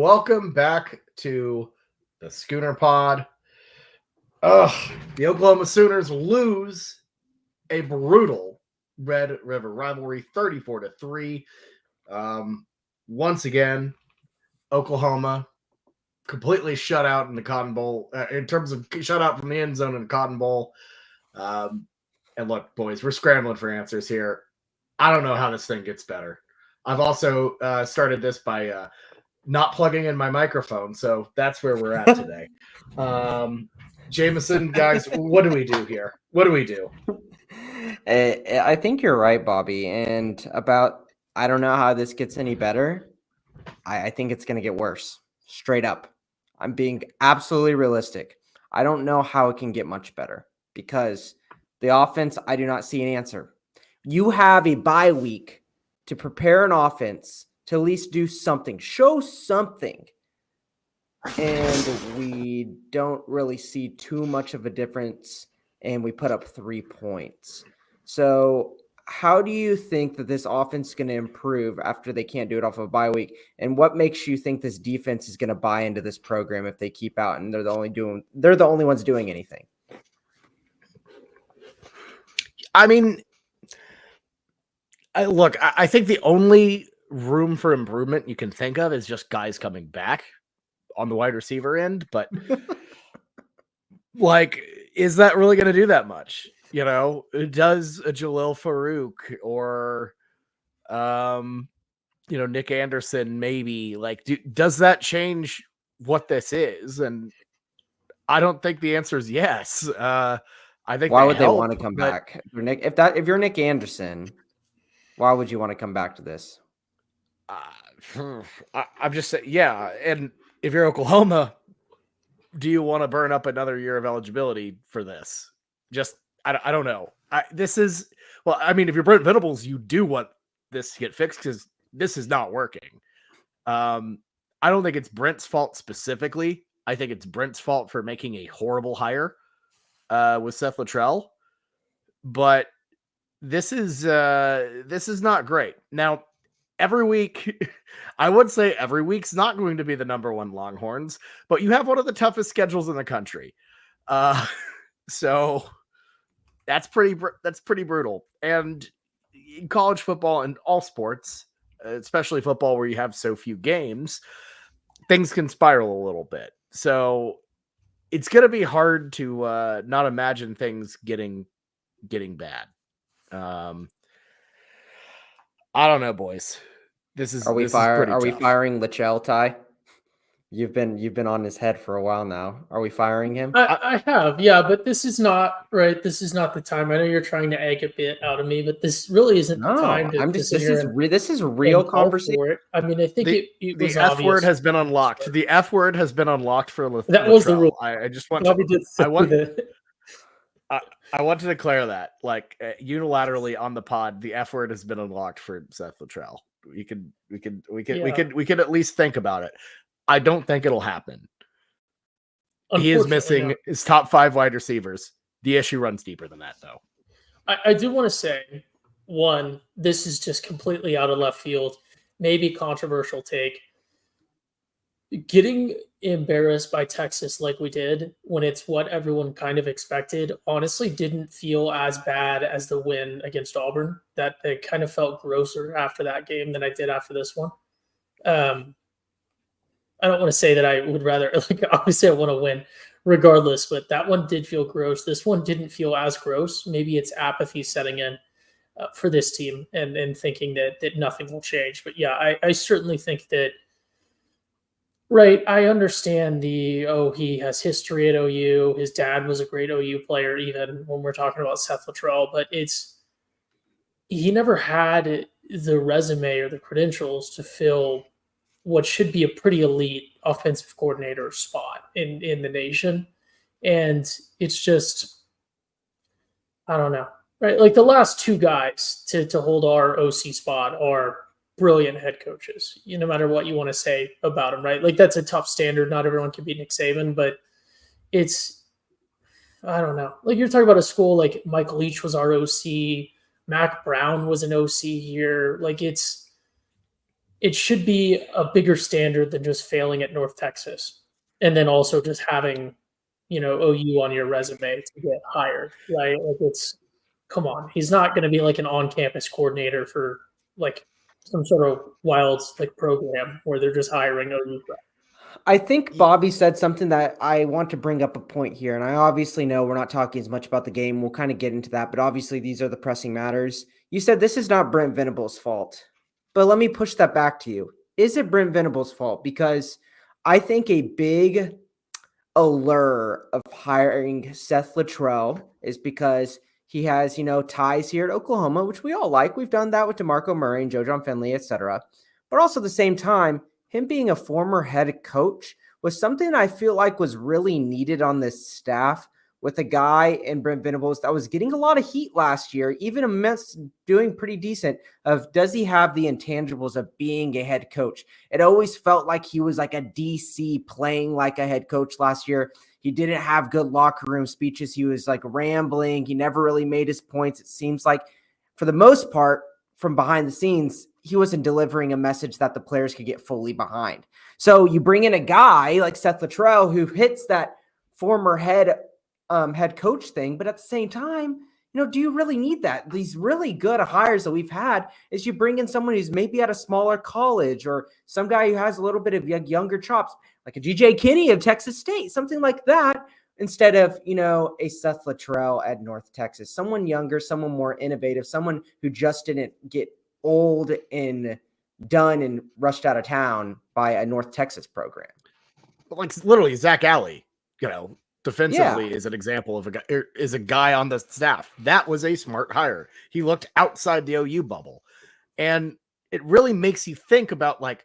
welcome back to the Schooner Pod. The Oklahoma Sooners lose a brutal Red River rivalry 34-3. Once again, Oklahoma completely shut out in the Cotton Bowl in terms of shut out from the end zone in the Cotton Bowl. And look, boys, we're scrambling for answers here. I don't know how this thing gets better. I've also started this by not plugging in my microphone, so that's where we're at today. Jameson, guys, what do we do here? What do we do? I think you're right, Bobby. And I don't know how this gets any better. I think it's going to get worse. Straight up. I'm being absolutely realistic. I don't know how it can get much better because the offense, I do not see an answer. You have a bye week to prepare an offense to at least do something, show something. And we don't really see too much of a difference, and we put up 3 points. So how do you think that this offense is going to improve after they can't do it off of a bye week? And what makes you think this defense is going to buy into this program if they keep out and they're the only ones doing anything? I mean, I think the only room for improvement you can think of is just guys coming back on the wide receiver end, but is that really going to do that much? You know, does a Jalil Farouk or, Nick Anderson maybe does that change what this is? And I don't think the answer is yes. I think why would they want to come back? If you're Nick Anderson, why would you want to come back to this? I'm just saying, yeah. And if you're Oklahoma, do you want to burn up another year of eligibility for this? I don't know. If you're Brent Venables, you do want this to get fixed because this is not working. I don't think it's Brent's fault specifically. I think it's Brent's fault for making a horrible hire with Seth Luttrell. But this is not great. Now, every week, I would say every week's not going to be the number one Longhorns, but you have one of the toughest schedules in the country. So that's pretty brutal. And in college football and all sports, especially football where you have so few games, things can spiral a little bit. So it's going to be hard to not imagine things getting bad. I don't know, boys. Are we firing Luttrell, Ty? You've been on his head for a while now. Are we firing him? I have, yeah, but this is not right. This is not the time. I know you're trying to egg a bit out of me, but this really isn't the time to. This is real conversation. I mean, I think it was the F word has been unlocked. The F word has been unlocked for that was the rule. I just want to. I want to declare that, unilaterally on the pod, the F word has been unlocked for Seth Luttrell. We could at least think about it. I don't think it'll happen. He is missing his top 5 wide receivers. The issue runs deeper than that, though. I do want to say, one, this is just completely out of left field, maybe controversial take. Getting embarrassed by Texas like we did when it's what everyone kind of expected honestly didn't feel as bad as the win against Auburn. That it kind of felt grosser after that game than I did after this one. I don't want to say that I would rather, obviously I want to win regardless, but that one did feel gross. This one didn't feel as gross. Maybe it's apathy setting in for this team and thinking that nothing will change. But yeah, I certainly think that. Right. I understand he has history at OU. His dad was a great OU player, even when we're talking about Seth Luttrell, but he never had the resume or the credentials to fill what should be a pretty elite offensive coordinator spot in the nation. And it's just, I don't know, right? Like the last 2 guys to hold our OC spot are brilliant head coaches, no matter what you want to say about them, right? Like that's a tough standard. Not everyone can be Nick Saban, but I don't know. Like you're talking about a school like Mike Leach was our OC, Mac Brown was an OC here. Like it should be a bigger standard than just failing at North Texas, and then also just having, OU on your resume to get hired, right? Like it's, come on, he's not going to be like an on-campus coordinator for like some sort of wild like program where they're just hiring OU. I think Bobby said something that I want to bring up a point here. And I obviously know we're not talking as much about the game. We'll kind of get into that, but obviously these are the pressing matters. You said this is not Brent Venable's fault, but let me push that back to you. Is it Brent Venable's fault? Because I think a big allure of hiring Seth Luttrell is because he has, ties here at Oklahoma, which we all like. We've done that with DeMarco Murray and Joe John Finley, etc. But also at the same time, him being a former head coach was something I feel like was really needed on this staff with a guy in Brent Venables that was getting a lot of heat last year, even amidst doing pretty decent. Of does he have the intangibles of being a head coach? It always felt like he was like a DC playing like a head coach last year. He didn't have good locker room speeches. He was like rambling. He never really made his points. It seems like for the most part, from behind the scenes, he wasn't delivering a message that the players could get fully behind. So you bring in a guy like Seth Luttrell who hits that former head coach thing, but at the same time, do you really need that? These really good hires that we've had is you bring in someone who's maybe at a smaller college or some guy who has a little bit of younger chops, like a GJ Kinney of Texas State, something like that, instead of, a Seth Luttrell at North Texas, someone younger, someone more innovative, someone who just didn't get old and done and rushed out of town by a North Texas program. But like literally Zach Alley, defensively is an example of a guy on the staff. That was a smart hire. He looked outside the OU bubble. And it really makes you think about like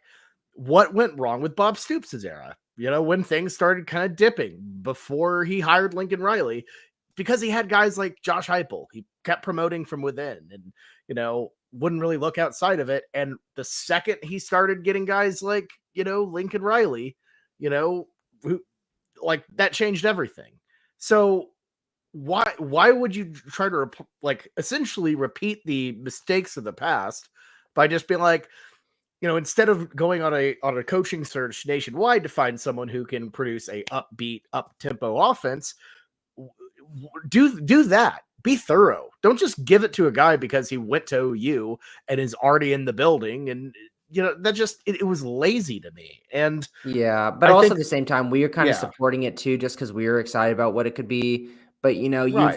what went wrong with Bob Stoops' era, when things started kind of dipping before he hired Lincoln Riley, because he had guys like Josh Heupel. He kept promoting from within and, wouldn't really look outside of it. And the second he started getting guys like, Lincoln Riley, who, like that changed everything. So why would you try to essentially repeat the mistakes of the past by just being like, instead of going on a coaching search nationwide to find someone who can produce a upbeat, up-tempo offense, do that. Be thorough. Don't just give it to a guy because he went to OU and is already in the building. And that just it was lazy to me. And yeah, but also at the same time, we are kind of supporting it too, just because we were excited about what it could be. But you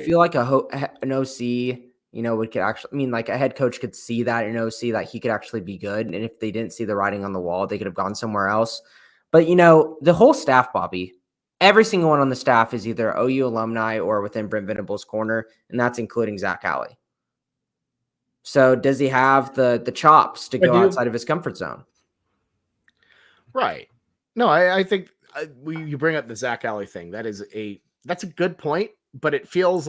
feel like an OC, would could actually, like a head coach could see that an OC that he could actually be good. And if they didn't see the writing on the wall, they could have gone somewhere else. But the whole staff, Bobby, every single one on the staff is either OU alumni or within Brent Venable's corner, and that's including Zach Alley. So does he have the chops to go outside of his comfort zone? Right. No, I think you bring up the Zach Alley thing. That's a good point, but it feels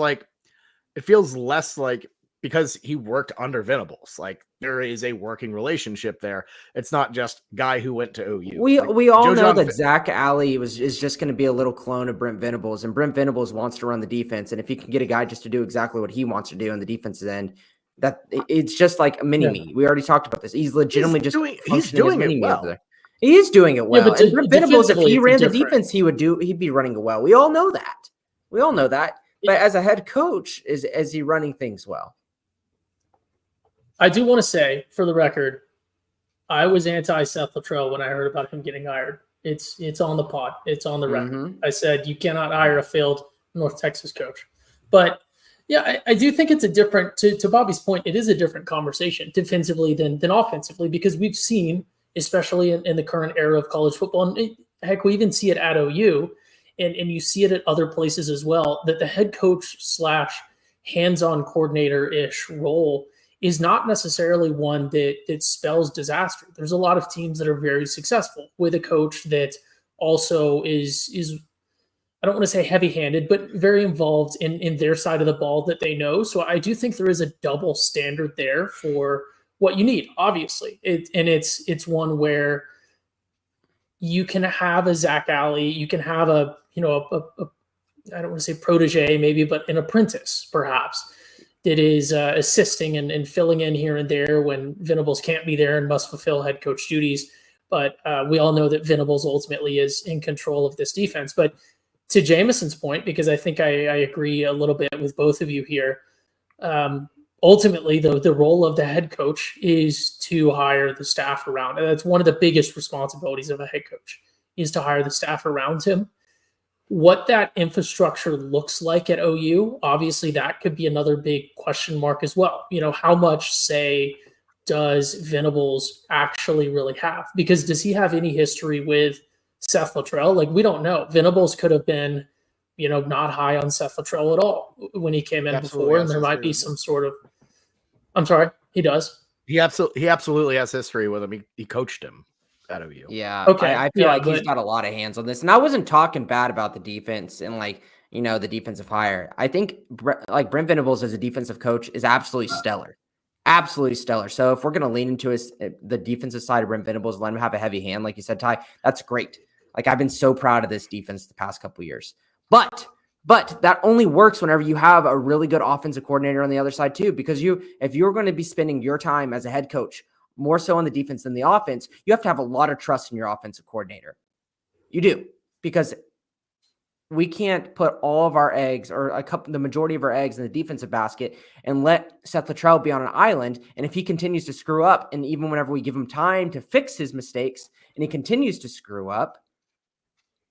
less like because he worked under Venables. Like there is a working relationship there. It's not just guy who went to OU. We all know that Zach Alley is just going to be a little clone of Brent Venables, and Brent Venables wants to run the defense. And if you can get a guy just to do exactly what he wants to do on the defensive end, that it's just like a mini me. We already talked about this. He's legitimately he's doing it well. There. He is doing it well. Yeah, but and Brent Venables, if he ran the defense, he'd be running well. We all know that. But as a head coach, is he running things well? I do want to say, for the record, I was anti-Seth Luttrell when I heard about him getting hired. It's on the pod. It's on the record. Mm-hmm. I said you cannot hire a failed North Texas coach. But yeah, I do think it's a different, to Bobby's point, it is a different conversation defensively than offensively, because we've seen, especially in the current era of college football, and heck, we even see it at OU, and you see it at other places as well, that the head coach / hands-on coordinator-ish role is not necessarily one that spells disaster. There's a lot of teams that are very successful with a coach that also is I don't want to say heavy-handed, but very involved in their side of the ball that they know. So I do think there is a double standard there for what you need, obviously. It's one where you can have a Zach Alley, you can have a I don't want to say protege maybe, but an apprentice perhaps, that is assisting and filling in here and there when Venables can't be there and must fulfill head coach duties. But we all know that Venables ultimately is in control of this defense. But to Jameson's point, because I think I agree a little bit with both of you here, ultimately, the role of the head coach is to hire the staff around. And that's one of the biggest responsibilities of a head coach, is to hire the staff around him. What that infrastructure looks like at OU, obviously that could be another big question mark as well. How much say does Venables actually really have? Because does he have any history with Seth Luttrell? Like, we don't know. Venables could have been, not high on Seth Luttrell at all when he came in before, and there might be some sort of. I'm sorry, he does. He absolutely has history with him. He coached him at OU. Yeah. Okay. I feel like he's got a lot of hands on this, and I wasn't talking bad about the defense and the defensive hire. I think Brent Venables as a defensive coach is absolutely stellar. Absolutely stellar. So if we're going to lean into the defensive side of Brent Venables, let him have a heavy hand, like you said, Ty, that's great. Like, I've been so proud of this defense the past couple of years. But that only works whenever you have a really good offensive coordinator on the other side too, because if you're going to be spending your time as a head coach more so on the defense than the offense, you have to have a lot of trust in your offensive coordinator. You do, because we can't put all of our eggs or the majority of our eggs in the defensive basket and let Seth Luttrell be on an island. And if he continues to screw up, and even whenever we give him time to fix his mistakes and he continues to screw up,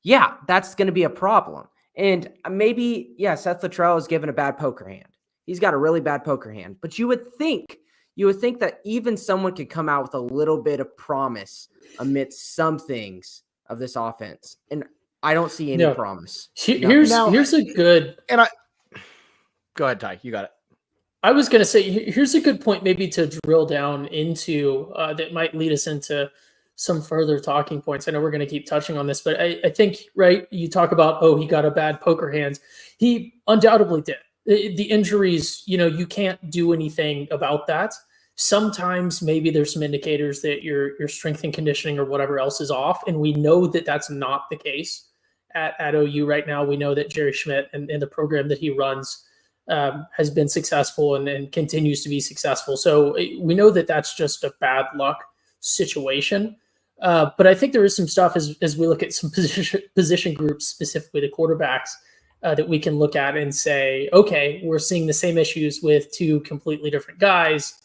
yeah, that's going to be a problem. And maybe, Seth Luttrell is given a bad poker hand. He's got a really bad poker hand, but you would think that even someone could come out with a little bit of promise amidst some things of this offense. And I don't see any promise. Here's a good. Go ahead, Ty. You got it. I was going to say, here's a good point maybe to drill down into that might lead us into some further talking points. I know we're going to keep touching on this, but I think, right, you talk about, he got a bad poker hand. He undoubtedly did. The injuries, you can't do anything about that. Sometimes maybe there's some indicators that your strength and conditioning or whatever else is off. And we know that that's not the case at OU right now. We know that Jerry Schmidt and the program that he runs has been successful and continues to be successful. So we know that that's just a bad luck situation. But I think there is some stuff as we look at some position groups, specifically the quarterbacks, that we can look at and say, okay, we're seeing the same issues with two completely different guys.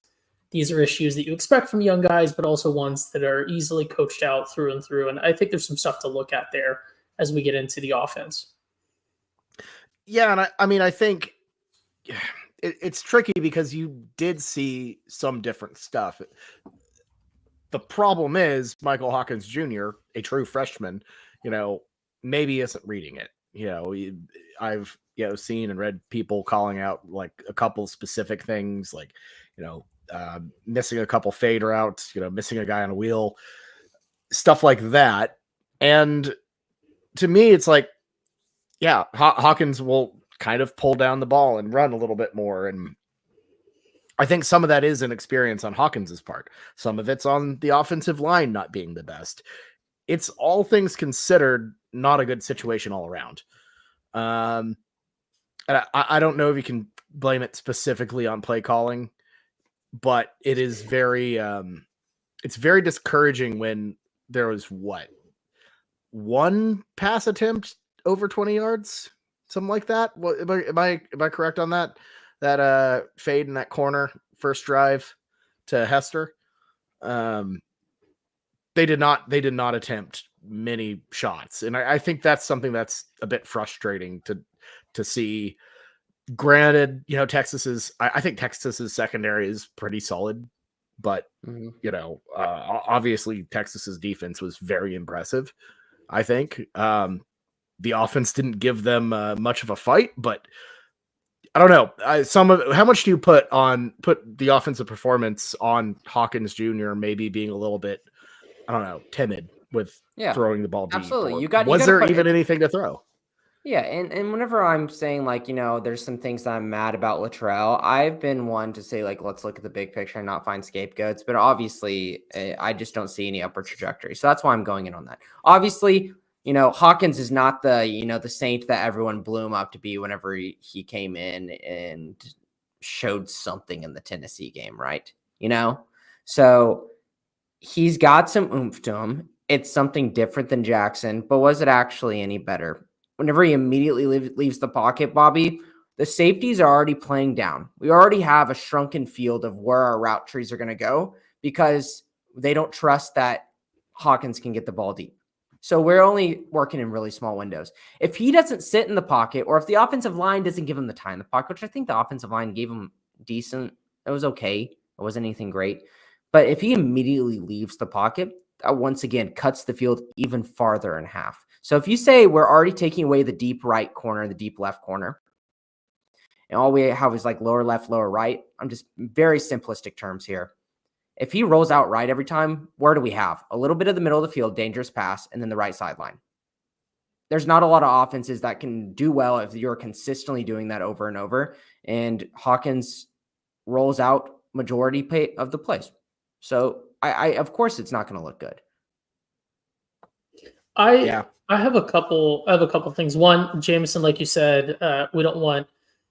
These are issues that you expect from young guys, but also ones that are easily coached out through and through. And I think there's some stuff to look at there as we get into the offense. Yeah, and I think it's tricky because you did see some different stuff. The problem is Michael Hawkins Jr., a true freshman, maybe isn't reading it. I've seen and read people calling out like a couple specific things, like missing a couple fade routes, missing a guy on a wheel, stuff like that. And to me, it's like, Hawkins will kind of pull down the ball and run a little bit more. And I think some of that is an experience on Hawkins's part. Some of it's on the offensive line not being the best. It's, all things considered, not a good situation all around. And I don't know if you can blame it specifically on play calling, but it is very, it's very discouraging when there was one pass attempt over 20 yards, something like that. What, am I correct on that? That fade in that corner, first drive to Hester. They did not attempt many shots. And I think that's something that's a bit frustrating to see. Granted, I think Texas's secondary is pretty solid, but obviously Texas's defense was very impressive. I think the offense didn't give them much of a fight, but I don't know. How much do you put the offensive performance on Hawkins Jr. maybe being a little bit, I don't know, timid with throwing the ball deep? Absolutely. Was there even anything to throw? Yeah, and whenever I'm saying there's some things that I'm mad about Luttrell, I've been one to say let's look at the big picture and not find scapegoats. But obviously, I just don't see any upward trajectory. So that's why I'm going in on that. Obviously, Hawkins is not the the saint that everyone blew him up to be whenever he came in and showed something in the Tennessee game, right? So he's got some oomph to him. It's something different than Jackson, but was it actually any better? Whenever he immediately leaves the pocket, Bobby, the safeties are already playing down. We already have a shrunken field of where our route trees are going to go because they don't trust that Hawkins can get the ball deep. So we're only working in really small windows. If he doesn't sit in the pocket, or if the offensive line doesn't give him the time in the pocket, which I think the offensive line gave him decent, it was okay. It wasn't anything great. But if he immediately leaves the pocket, that once again cuts the field even farther in half. So if you say we're already taking away the deep right corner, the deep left corner, and all we have is like lower left, lower right, I'm just very simplistic terms here. If he rolls out right every time, where do we have? A little bit of the middle of the field, dangerous pass, and then the right sideline. There's not a lot of offenses that can do well if you're consistently doing that over and over. And Hawkins rolls out majority of the plays. So I of course it's not going to look good. I have a couple of things. One, Jameson, like you said, we don't want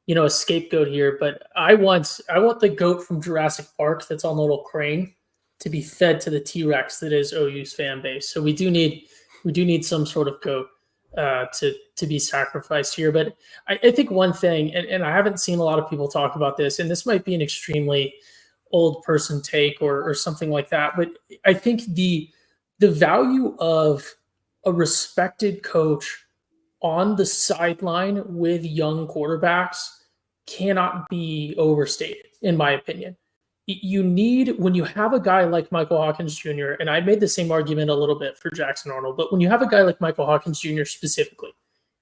a scapegoat here, but I want the goat from Jurassic Park that's on the little crane to be fed to the T-Rex that is OU's fan base. So we do need some sort of goat to be sacrificed here. But I think one thing, and I haven't seen a lot of people talk about this, and this might be an extremely old person take or something like that, but I think the value of a respected coach on the sideline with young quarterbacks cannot be overstated, in my opinion. You need, when you have a guy like Michael Hawkins Jr., and I made the same argument a little bit for Jackson Arnold, but when you have a guy like Michael Hawkins Jr. specifically,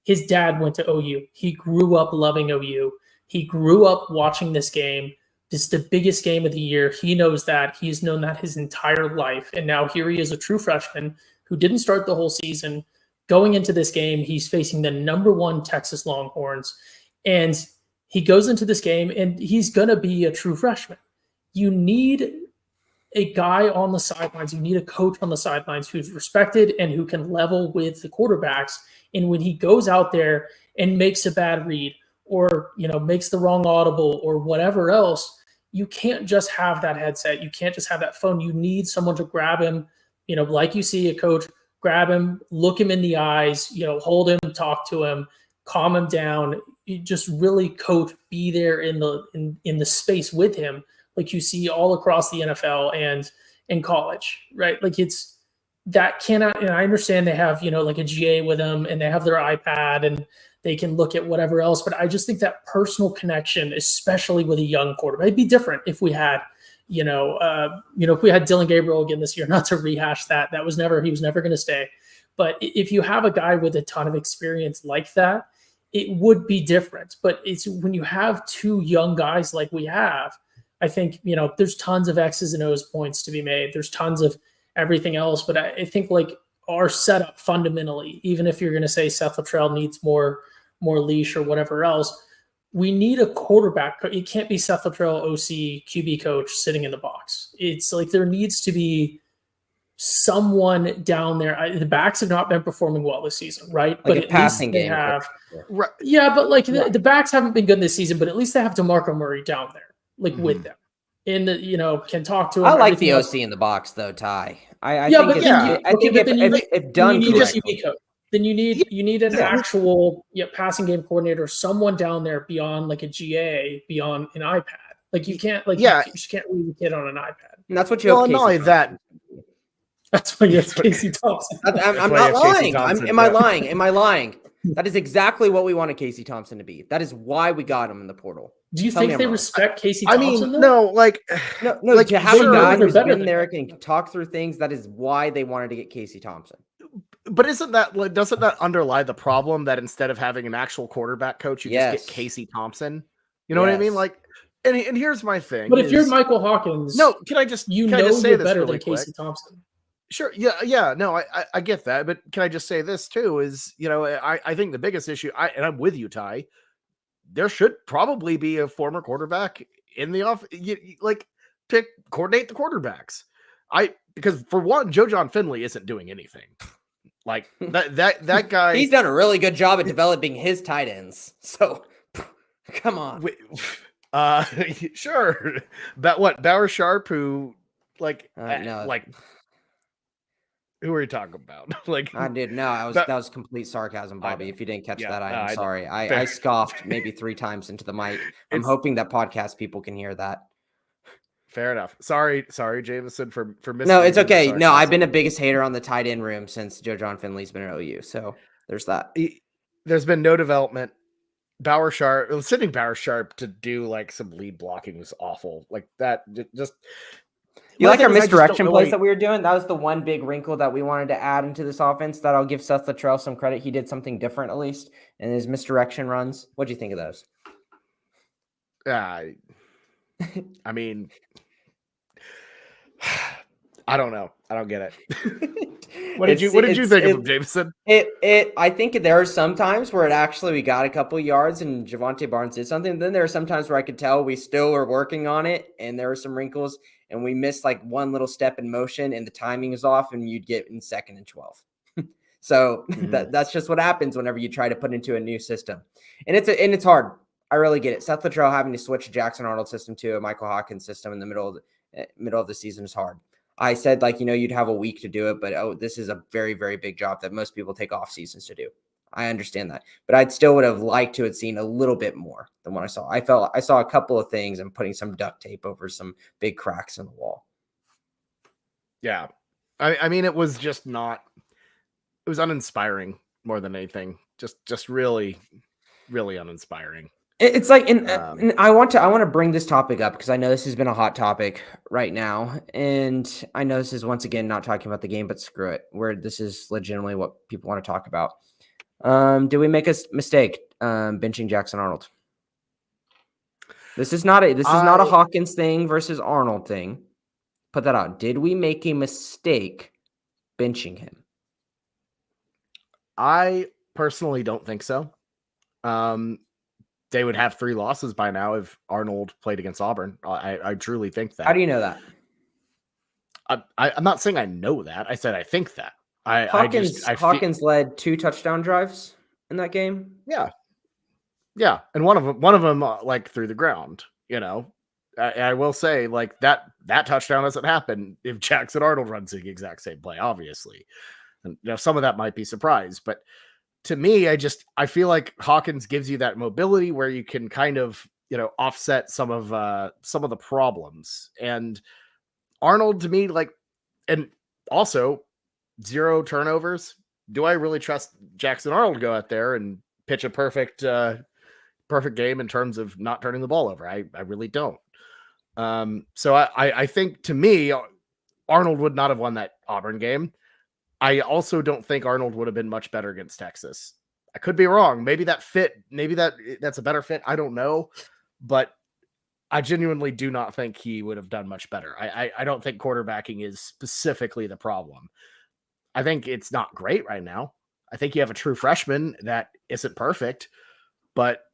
his dad went to OU. He grew up loving OU. He grew up watching this game. This is the biggest game of the year. He knows that. He's known that his entire life. And now here he is, a true freshman who didn't start the whole season. Going into this game, he's facing the number 1 Texas Longhorns. And he goes into this game, and he's going to be a true freshman. You need a guy on the sidelines. You need a coach on the sidelines who's respected and who can level with the quarterbacks. And when he goes out there and makes a bad read or, makes the wrong audible or whatever else, you can't just have that headset. You can't just have that phone. You need someone to grab him, like you see a coach, grab him, look him in the eyes, hold him, talk to him, calm him down. You just really coach, be there in the space with him, like you see all across the NFL and in college, right? Like it's that cannot, and I understand they have, like a GA with them and they have their iPad and they can look at whatever else, but I just think that personal connection, especially with a young quarterback, it'd be different if we had, if we had Dylan Gabriel again this year, not to rehash that, he was never going to stay. But if you have a guy with a ton of experience like that, it would be different. But it's when you have 2 young guys like we have, I think, there's tons of X's and O's points to be made. There's tons of everything else. But I think like our setup fundamentally, even if you're going to say Seth Luttrell needs more leash or whatever else, we need a quarterback. It can't be Seth Luttrell, OC, QB coach sitting in the box. It's like there needs to be someone down there. The backs have not been performing well this season, right? Like but a at passing least they game. have. Right. Yeah, but like the backs haven't been good this season, but at least they have DeMarco Murray down there, like with them. And can talk to him. I like the OC in the box though, Ty. I think if done correctly. Then you need an actual passing game coordinator, someone down there beyond like a GA, beyond an iPad. Like you can't you just can't read the kid on an iPad. And that's what you have. Not only that. That's why you have Casey Thompson. I'm not lying. Am I lying? Am I lying? That is exactly what we wanted Casey Thompson to be. That is why we got him in the portal. Do you think they respect Casey Thompson? No, like to have a guy who's been there can talk through things. That is why they wanted to get Casey Thompson. But doesn't that underlie the problem that instead of having an actual quarterback coach, you just get Casey Thompson? You know what I mean? Like, and here's my thing. But if you're Michael Hawkins, can I just say you're this better really than quick? Casey Thompson. Sure. Yeah. No, I get that. But can I just say this too is, I think the biggest issue, and I'm with you, Ty, there should probably be a former quarterback in the off, to coordinate the quarterbacks. Because for one, Joe John Finley isn't doing anything. Like that guy. He's done a really good job at developing his tight ends. So come on. Sure. But what Bauer Sharp, who No, who are you talking about? Like, I did. No, but that was complete sarcasm, I Bobby. know. If you didn't catch Yeah, that, I am I know. sorry. I Fair. scoffed maybe 3 times into the mic. I'm It's hoping that podcast people can hear that. fair enough. Sorry, Jameson, for No, it's misreading the okay. No, I've been the sarcasm. biggest hater on the tight end room since Joe John Finley's been at OU. So there's that. There's been no development. Sending Bauer Sharp to do like some lead blocking was awful. Like that, just You my like our thing is I just don't misdirection know plays any- that we were doing? That was the one big wrinkle that we wanted to add into this offense that I'll give Seth Luttrell some credit. He did something different, at least, in his misdirection runs. What do you think of those? I mean, I don't know. I don't get it. What did you think of him, Jameson? I think there are some times where we got a couple yards and Javonte Barnes did something. Then there are some times where I could tell we still were working on it and there were some wrinkles and we missed like one little step in motion and the timing is off and you'd get in 2nd and 12. So that's just what happens whenever you try to put into a new system. And it's hard. I really get it. Seth Luttrell having to switch a Jackson Arnold system to a Michael Hawkins system in the middle of the season is hard. I said, you'd have a week to do it, but this is a very, very big job that most people take off seasons to do. I understand that, but I still would have liked to have seen a little bit more than what I saw. I saw a couple of things and putting some duct tape over some big cracks in the wall. Yeah. I mean, it was just not, it was uninspiring more than anything. Just really, really uninspiring. It's like, and I want to bring this topic up because I know this has been a hot topic right now, and I know this is once again not talking about the game, but screw it, where this is legitimately what people want to talk about. Did we make a mistake benching Jackson Arnold? This is not a Hawkins thing versus Arnold thing. Put that out. Did we make a mistake benching him? I personally don't think so. They would have 3 losses by now if Arnold played against Auburn. I truly think that. How do you know that? I'm not saying I know that. I said I think that. Hawkins led 2 touchdown drives in that game. Yeah, and one of them like through the ground. You know, I will say like that touchdown doesn't happen if Jackson Arnold runs the exact same play. Obviously, and some of that might be surprise, but to me, I feel like Hawkins gives you that mobility where you can kind of, offset some of the problems. And Arnold, to me, and also 0 turnovers. Do I really trust Jackson Arnold to go out there and pitch a perfect game in terms of not turning the ball over? I really don't. So I think, to me, Arnold would not have won that Auburn game. I also don't think Arnold would have been much better against Texas. I could be wrong. Maybe that's a better fit. I don't know, but I genuinely do not think he would have done much better. I don't think quarterbacking is specifically the problem. I think it's not great right now. I think you have a true freshman that isn't perfect, but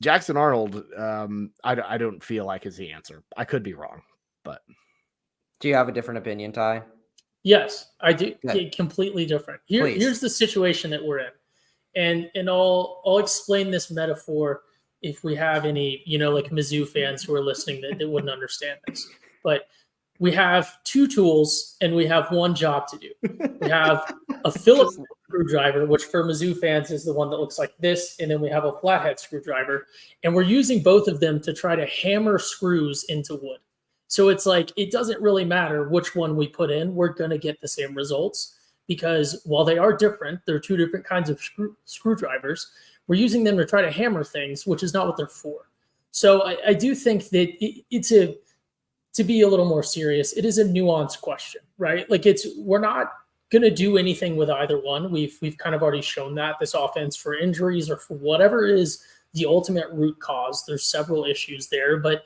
Jackson Arnold, I don't feel like is the answer. I could be wrong, but do you have a different opinion, Ty? Yes, I do. Completely different. Here's the situation that we're in, and I'll explain this metaphor if we have any, like Mizzou fans who are listening that wouldn't understand this. But we have 2 tools and we have one job to do. We have a Phillips screwdriver, which for Mizzou fans is the one that looks like this, and then we have a flathead screwdriver, and we're using both of them to try to hammer screws into wood. So it's like, it doesn't really matter which one we put in. We're going to get the same results because while they are different, they're 2 different kinds of screwdrivers. We're using them to try to hammer things, which is not what they're for. So I do think that to be a little more serious, it is a nuanced question, right? Like we're not going to do anything with either one. We've kind of already shown that this offense, for injuries or for whatever is the ultimate root cause, there's several issues there, but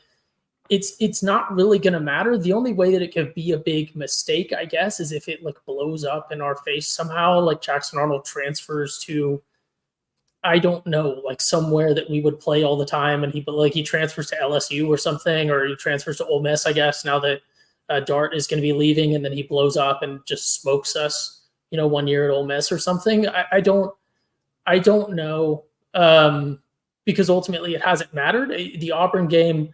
it's not really going to matter. The only way that it could be a big mistake, I guess, is if it blows up in our face somehow, like Jackson Arnold transfers to, I don't know, somewhere that we would play all the time, and he transfers to LSU or something, or he transfers to Ole Miss, I guess, now that Dart is going to be leaving, and then he blows up and just smokes us, 1 year at Ole Miss or something. I don't know. because ultimately it hasn't mattered. The Auburn game,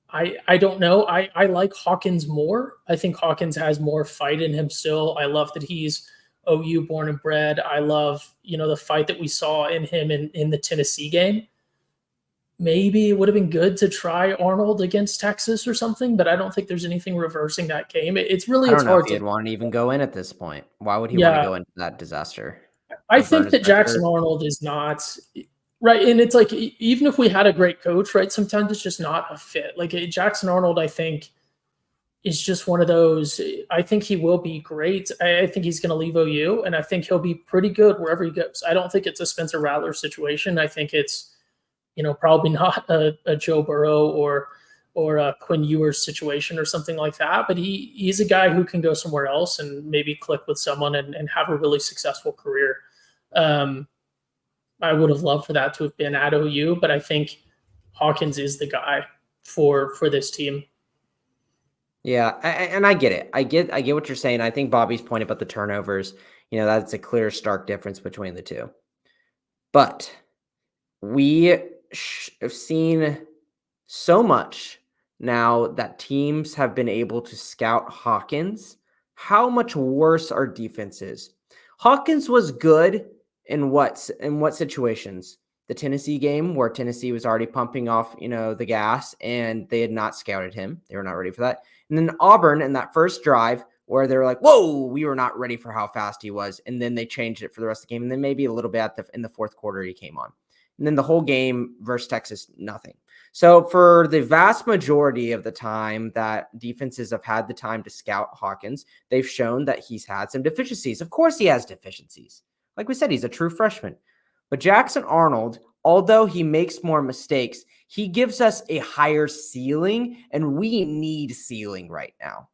I don't know. I like Hawkins more. I think Hawkins has more fight in him still. I love that he's OU born and bred. I love, the fight that we saw in him in the Tennessee game. Maybe it would have been good to try Arnold against Texas or something, but I don't think there's anything reversing that game. It's I don't know hard if he'd to. want to even go in at this point. Why would he want to go into that disaster? I Burn think his that Jackson record? Arnold is not right, and it's like even if we had a great coach, right, sometimes it's just not a fit. Like Jackson Arnold, I think is just one of those. I think he will be great. I think he's going to leave OU, and I think he'll be pretty good wherever he goes. I don't think it's a Spencer Rattler situation. I think it's, probably not a Joe Burrow or a Quinn Ewers situation or something like that. But he's a guy who can go somewhere else and maybe click with someone and have a really successful career. I would have loved for that to have been at OU, but I think Hawkins is the guy for this team. Yeah, and I get it. I get what you're saying. I think Bobby's point about the turnovers, that's a clear, stark difference between the two. But we have seen so much now that teams have been able to scout Hawkins. How much worse our defense is. Hawkins was good in what situations? The Tennessee game where Tennessee was already pumping off, the gas, and they had not scouted him. They were not ready for that. And then Auburn in that first drive where they were like, whoa, we were not ready for how fast he was. And then they changed it for the rest of the game. And then maybe a little bit in the fourth quarter he came on. And then the whole game versus Texas, nothing. So for the vast majority of the time that defenses have had the time to scout Hawkins, they've shown that he's had some deficiencies. Of course he has deficiencies. Like we said, he's a true freshman. But Jackson Arnold, although he makes more mistakes, he gives us a higher ceiling, and we need ceiling right now.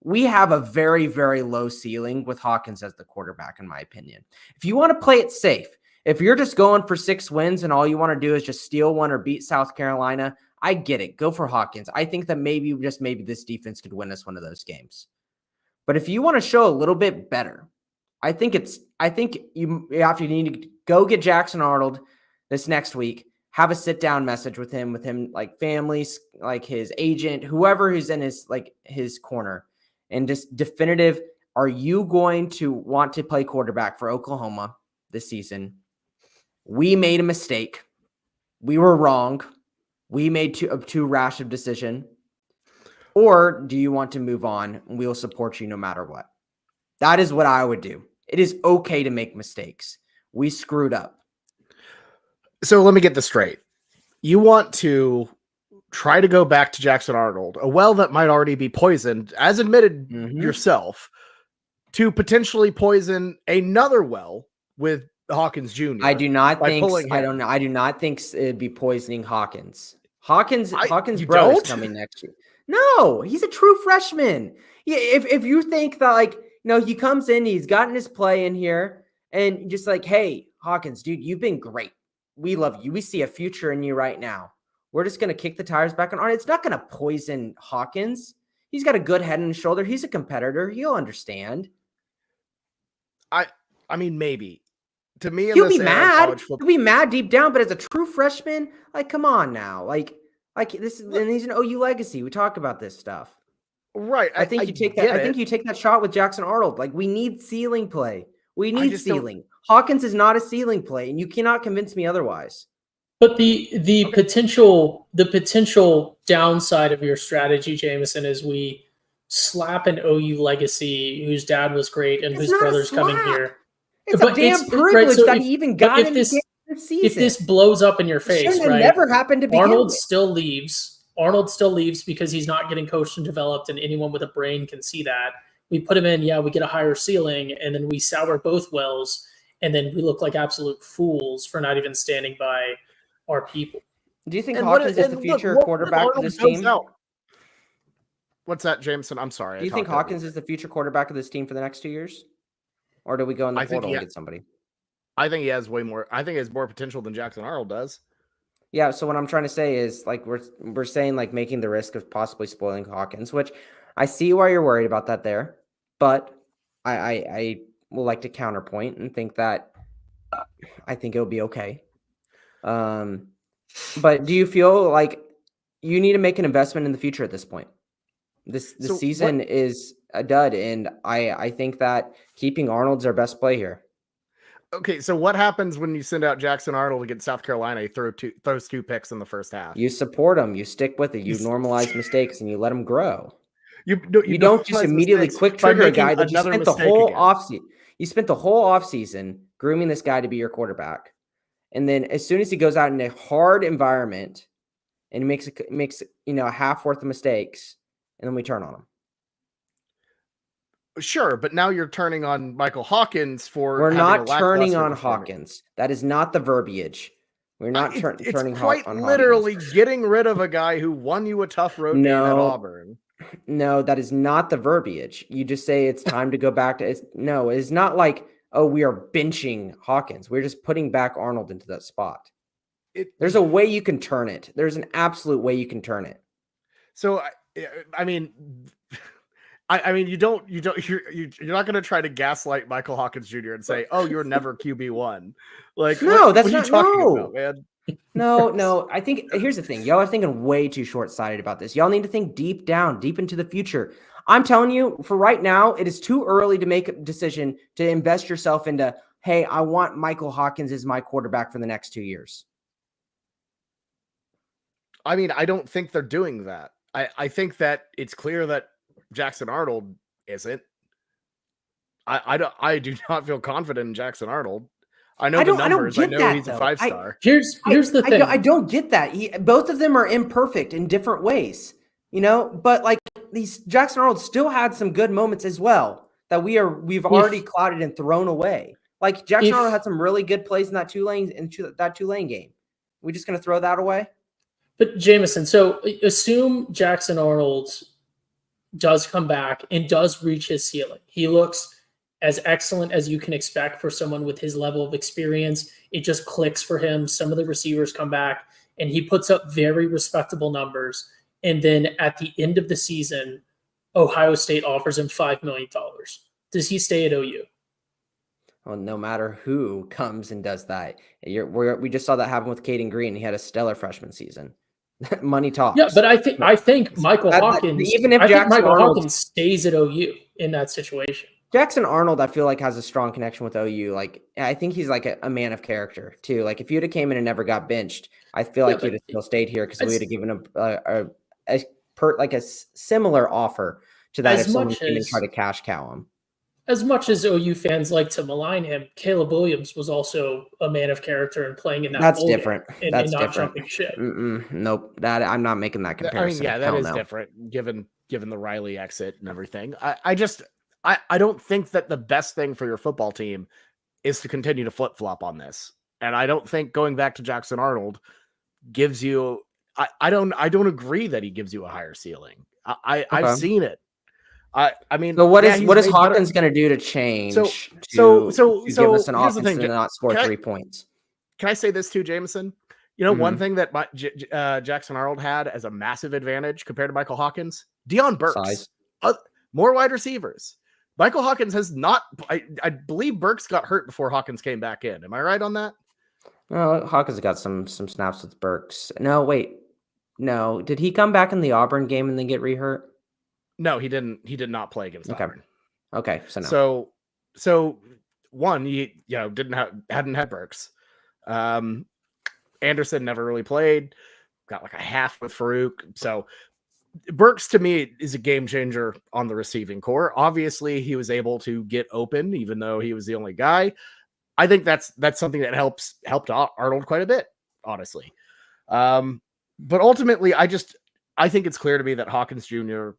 We have a very, very low ceiling with Hawkins as the quarterback, in my opinion. If you want to play it safe, if you're just going for 6 wins and all you want to do is just steal one or beat South Carolina, I get it. Go for Hawkins. I think that maybe this defense could win us one of those games. But if you want to show a little bit better, I think you need to go get Jackson Arnold this next week, have a sit down message with him like families, like his agent, whoever who's in his corner, and just definitive. Are you going to want to play quarterback for Oklahoma this season? We made a mistake. We were wrong. We made too rash of decision. Or do you want to move on? We'll support you no matter what. That is what I would do. It is okay to make mistakes. We screwed up. So let me get this straight. You want to try to go back to Jackson Arnold, a well that might already be poisoned, as admitted yourself, to potentially poison another well with Hawkins Jr. I do not think it'd be poisoning Hawkins. Hawkins' brother's coming next year. No, he's a true freshman. Yeah, if you think that he comes in, he's gotten his play in here, and just like, hey, Hawkins, dude, you've been great. We love you. We see a future in you right now. We're just going to kick the tires back on. It's not going to poison Hawkins. He's got a good head and shoulder. He's a competitor. He'll understand. I mean, maybe. To me, he'll be mad. He'll be mad deep down, but as a true freshman, come on now. Like this, and he's an OU legacy. We talk about this stuff. Right. I think you take that shot with Jackson Arnold. We need ceiling play. We need ceiling. Hawkins is not a ceiling play, and you cannot convince me otherwise. But the potential downside of your strategy, Jameson, is we slap an OU legacy whose dad was great and whose brother's coming here. It's a damn privilege that he even got in this season. If this blows up in your face, right? Never happened to begin Arnold with. still leaves. Arnold still leaves because he's not getting coached and developed, and anyone with a brain can see that. We put him in, we get a higher ceiling, and then we sour both wells, and then we look like absolute fools for not even standing by our people. Do you think Hawkins is the future quarterback of this team? What's that, Jameson? I'm sorry. Do you think Hawkins is the future quarterback of this team for the next 2 years? Or do we go in the portal and get somebody? I think he has more potential than Jackson Arnold does. Yeah, so what I'm trying to say is we're saying making the risk of possibly spoiling Hawkins, which I see why you're worried about that there, but I will like to counterpoint and think that I think it'll be okay. But do you feel like you need to make an investment in the future at this point? This So season is a dud, and I think that keeping Arnold's our best play here. Okay, so what happens when you send out Jackson Arnold against South Carolina? He throws 2 picks in the first half. You support him, you stick with it, you s- normalize mistakes, and you let them grow. You You don't just normalize immediately mistakes quick by trigger a making guy that you another spent the mistake whole again. offseason. You spent the whole offseason grooming this guy to be your quarterback, and then as soon as he goes out in a hard environment and makes a half worth of mistakes, and then we turn on him. Sure, but now you're turning on Michael Hawkins for We're having a not turning lackluster on performance. Hawkins. That is not the verbiage. We're not It's turning quite on literally Hawkins. getting rid of a guy who won you a tough road game at Auburn. No, that is not the verbiage. You just say it's time to go back to it's not like, oh, we are benching Hawkins. We're just putting back Arnold into that spot. There's a way you can turn it. There's an absolute way you can turn it. So I mean, you're not going to try to gaslight Michael Hawkins Jr. and say, "Oh, you're never QB1." Like, No, that's what are not you talking about, man? No. I think here's the thing. Y'all are thinking way too short-sighted about this. Y'all need to think deep down, deep into the future. I'm telling you, for right now, it is too early to make a decision to invest yourself into, hey, I want Michael Hawkins as my quarterback for the next 2 years. I mean, I don't think they're doing that. I think that it's clear that Jackson Arnold isn't. I do not feel confident in Jackson Arnold. I know the numbers. I know he's a 5-star. Here's the thing. I don't get that. Both of them are imperfect in different ways, but like these Jackson Arnold still had some good moments as well that we've already clouded and thrown away. Like Jackson Arnold had some really good plays in that Tulane game. We just going to throw that away? But Jameson, so assume Jackson Arnold does come back and does reach his ceiling. He looks as excellent as you can expect for someone with his level of experience. It just clicks for him. Some of the receivers come back and he puts up very respectable numbers. And then at the end of the season, Ohio State offers him $5 million. Does he stay at OU? Well, no matter who comes and does that. We just saw that happen with Caden Green. He had a stellar freshman season. Money talks. Yeah, but I think Michael Hawkins, even if Jackson Arnold Hawkins stays at OU in that situation. Jackson Arnold, I feel like, has a strong connection with OU. Like, I think he's like a man of character too. Like, if you'd have came in and never got benched, I feel like he'd have still stayed here because we would have given him a similar offer to that if someone came and tried to cash cow him. As much as OU fans like to malign him, Caleb Williams was also a man of character and playing in that. That's different. That's not jumping ship. Nope. That I'm not making that comparison. I mean, yeah, that is different given the Riley exit and everything. I don't think that the best thing for your football team is to continue to flip-flop on this. And I don't think going back to Jackson Arnold gives you I don't agree that he gives you a higher ceiling. I've seen it. I mean, so what is Hawkins going to do to change to give us an offense to not score 3 points? Can I say this too, Jameson? One thing that Jackson Arnold had as a massive advantage compared to Michael Hawkins, Deion Burks, more wide receivers. Michael Hawkins has not. I believe Burks got hurt before Hawkins came back in. Am I right on that? Well, Hawkins got some snaps with Burks. No, wait. No, did he come back in the Auburn game and then get re-hurt? No, he didn't. He did not play against Auburn. Okay, so no. So one, hadn't had Burks. Anderson never really played. Got like a half with Farouk. So Burks to me is a game changer on the receiving core. Obviously, he was able to get open, even though he was the only guy. I think that's something that helped Arnold quite a bit, honestly. But ultimately, I think it's clear to me that Hawkins Jr.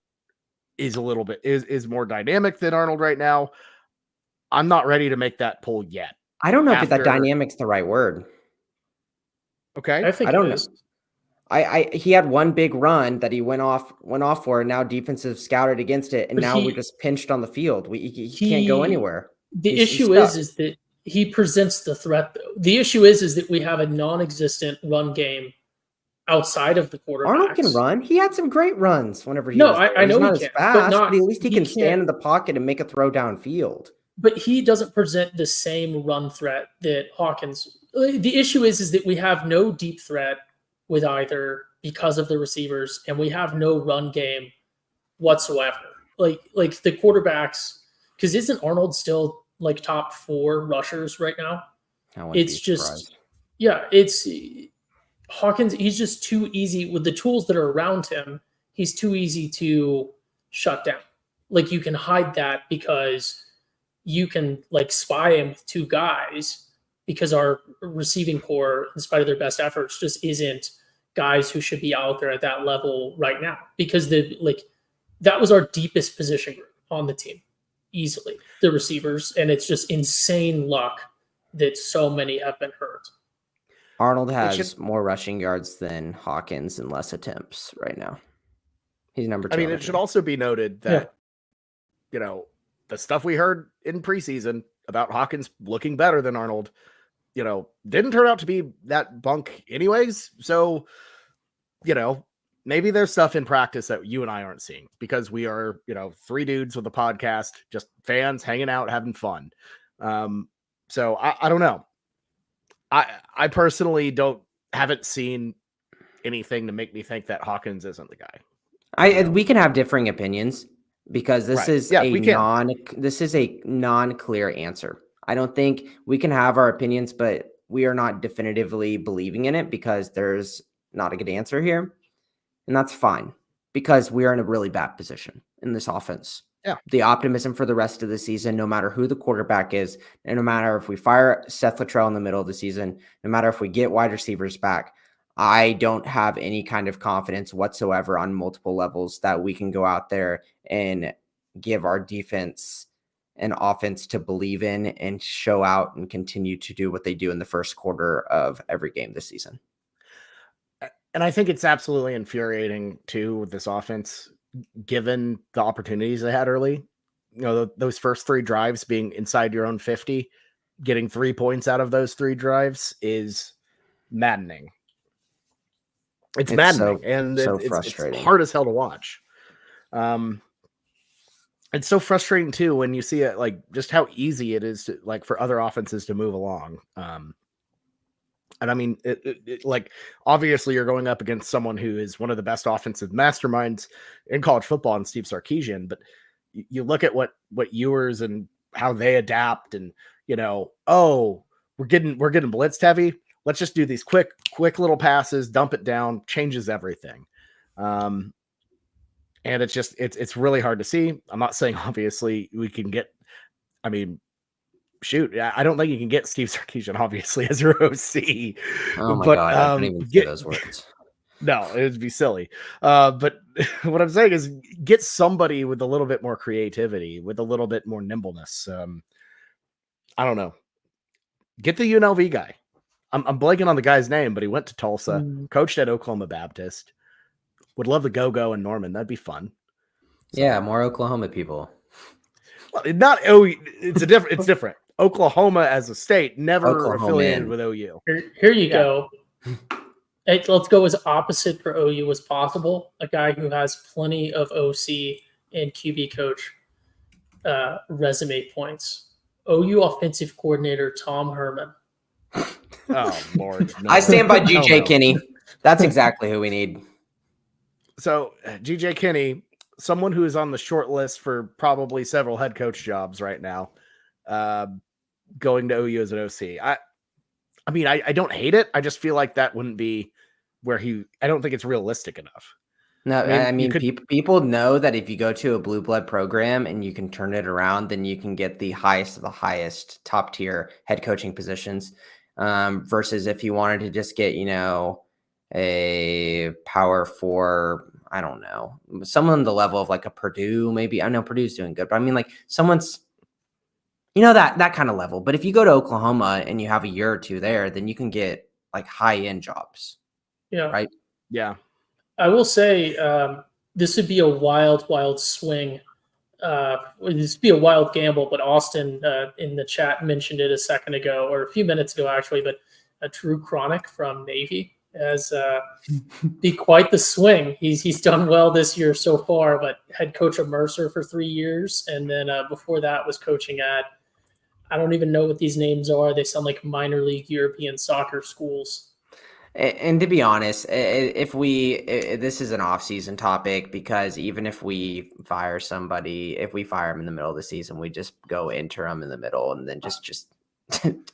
is a little bit is more dynamic than Arnold right now. I'm not ready to make that pull yet. I don't know if that dynamic's the right word. Okay, I don't know. He had one big run that he went off for, and now defensive scouted against it, and we're just pinched on the field. He can't go anywhere. The issue is that he presents the threat, though. The issue is that we have a non-existent run game outside of the quarterbacks. Arnold can run. He had some great runs whenever he was there. I know he's not he as fast, but at least he can stand in the pocket and make a throw downfield. But he doesn't present the same run threat that Hawkins. The issue is that we have no deep threat with either because of the receivers, and we have no run game whatsoever. Like the quarterbacks, because isn't Arnold still like top 4 rushers right now? It's just, it's Hawkins. He's just too easy with the tools that are around him. He's too easy to shut down. Like you can hide that because you can like spy him with 2 guys, because our receiving core, in spite of their best efforts, just isn't guys who should be out there at that level right now, because that was our deepest position group on the team, easily, the receivers. And it's just insane luck that so many have been hurt. Arnold has more rushing yards than Hawkins and less attempts right now. He's number 2. I mean, it should also be noted that, the stuff we heard in preseason about Hawkins looking better than Arnold, didn't turn out to be that bunk anyways. So, maybe there's stuff in practice that you and I aren't seeing, because we are, 3 dudes with a podcast, just fans hanging out, having fun. So I don't know. I personally haven't seen anything to make me think that Hawkins isn't the guy. We can have differing opinions, because this is a non-clear answer. I don't think we can have our opinions, but we are not definitively believing in it, because there's not a good answer here. And that's fine, because we are in a really bad position in this offense. Yeah. The optimism for the rest of the season, no matter who the quarterback is, and no matter if we fire Seth Luttrell in the middle of the season, no matter if we get wide receivers back, I don't have any kind of confidence whatsoever on multiple levels that we can go out there and give our defense an offense to believe in and show out and continue to do what they do in the first quarter of every game this season. And I think it's absolutely infuriating too with this offense, given the opportunities they had early. Those first 3 drives being inside your own 50, getting 3 points out of those 3 drives is maddening. It's maddening, and so frustrating. It's hard as hell to watch. It's so frustrating too when you see it, like just how easy it is to, like, for other offenses to move along. And I mean, like, obviously you're going up against someone who is one of the best offensive masterminds in college football, and Steve Sarkisian. But you look at what Ewers and how they adapt, and we're getting blitzed heavy. Let's just do these quick little passes, dump it down, changes everything. And it's just, it's really hard to see. I'm not saying obviously we can get, I mean, shoot, I don't think you can get Steve Sarkisian obviously as your OC. Oh my God, I couldn't even say those words. No, it would be silly. But what I'm saying is get somebody with a little bit more creativity, with a little bit more nimbleness. I don't know. Get the UNLV guy. I'm blanking on the guy's name, but he went to Tulsa, coached at Oklahoma Baptist. Would love the go in Norman. That'd be fun. So, yeah, more Oklahoma people. Well, it's different. Oklahoma as a state never affiliated with OU. Here you go. Hey, let's go as opposite for OU as possible. A guy who has plenty of OC and QB coach resume points. OU offensive coordinator Tom Herman. Oh Lord! No. I stand by GJ Kinney. That's exactly who we need. So GJ Kinney, someone who is on the short list for probably several head coach jobs right now, going to OU as an OC. I mean, I don't hate it. I just feel like that wouldn't be where I don't think it's realistic enough. No, I mean people know that if you go to a blue blood program and you can turn it around, then you can get the highest of the highest top tier head coaching positions. Versus if you wanted to just get, a power 4, I don't know, someone on the level of like a Purdue, maybe. I know Purdue's doing good, but I mean like someone's, that kind of level. But if you go to Oklahoma and you have a year or 2 there, then you can get like high-end jobs. Yeah. Right. Yeah. I will say this would be a wild swing. This would be a wild gamble, but Austin in the chat mentioned it a second ago, or a few minutes ago actually, but Drew Cronick from Navy has be quite the swing. He's done well this year so far, but head coach of Mercer for 3 years. And then before that was coaching at, I don't even know what these names are. They sound like minor league European soccer schools. And to be honest, if this is an off-season topic, because even if we fire somebody, if we fire him in the middle of the season, we just go interim in the middle and then just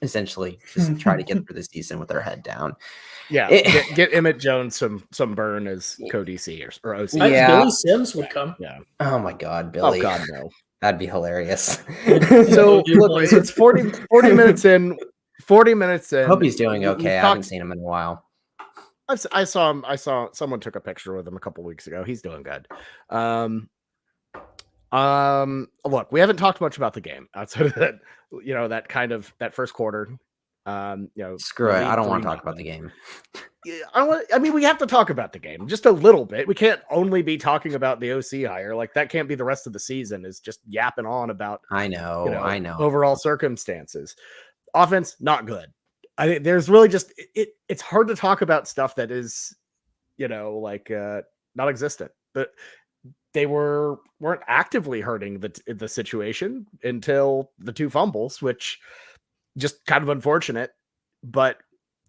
essentially just try to get through the season with our head down. Yeah, get Emmett Jones some burn as co-DC or OC. Yeah. Billy Sims would come. Yeah. Oh my God, Billy. Oh God, no. That'd be hilarious. So look, it's 40 minutes in. 40 minutes in. I hope he's doing okay. I haven't seen him in a while. I saw him. I saw someone took a picture with him a couple weeks ago. He's doing good. Look, we haven't talked much about the game outside of that. That kind of that first quarter. Screw it. I don't want to talk about the game. I mean, we have to talk about the game just a little bit. We can't only be talking about the OC hire. Like that can't be the rest of the season. Is just yapping on about. I know. Overall circumstances. Offense not good. I think there's really just it's hard to talk about stuff that is, non-existent. But they weren't actively hurting the situation until the 2 fumbles, which just kind of unfortunate. But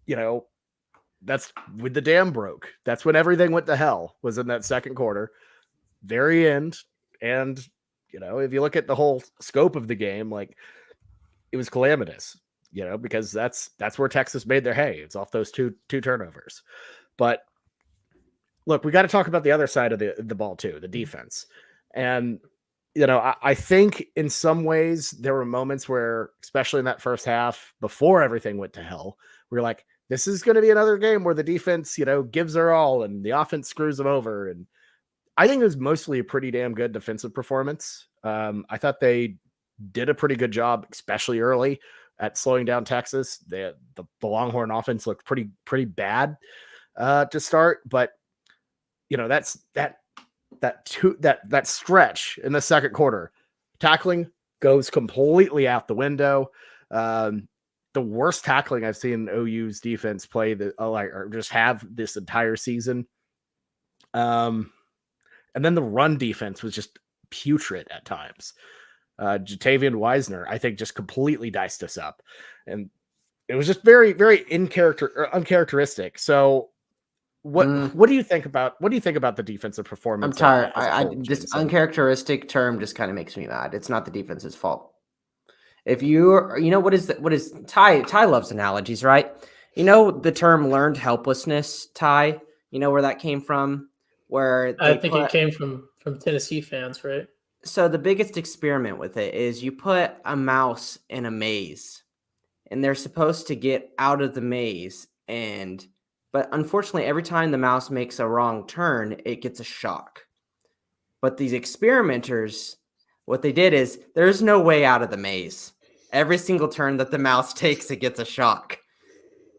that's when the dam broke. That's when everything went to hell. Was in that second quarter, very end. And if you look at the whole scope of the game, like it was calamitous. Because that's where Texas made their hay. It's off those two turnovers. But look, we got to talk about the other side of the ball too, the defense. And, I think in some ways there were moments where, especially in that first half, before everything went to hell, we were like, this is going to be another game where the defense, gives their all and the offense screws them over. And I think it was mostly a pretty damn good defensive performance. I thought they did a pretty good job, especially early, at slowing down Texas. The Longhorn offense looked pretty bad to start, but that's that stretch in the second quarter, tackling goes completely out the window. The worst tackling I've seen OU's defense play or just have this entire season. And then the run defense was just putrid at times. Jatavian Wisner, I think, just completely diced us up, and it was just very, very uncharacteristic. So, what do you think about the defensive performance? I'm tired. This uncharacteristic term just kind of makes me mad. It's not the defense's fault. If what is Ty loves analogies, right? The term learned helplessness, Ty. You know where that came from? Where I think it came from Tennessee fans, right? So the biggest experiment with it is you put a mouse in a maze and they're supposed to get out of the maze. But unfortunately, every time the mouse makes a wrong turn, it gets a shock. But these experimenters, what they did is there's no way out of the maze. Every single turn that the mouse takes, it gets a shock.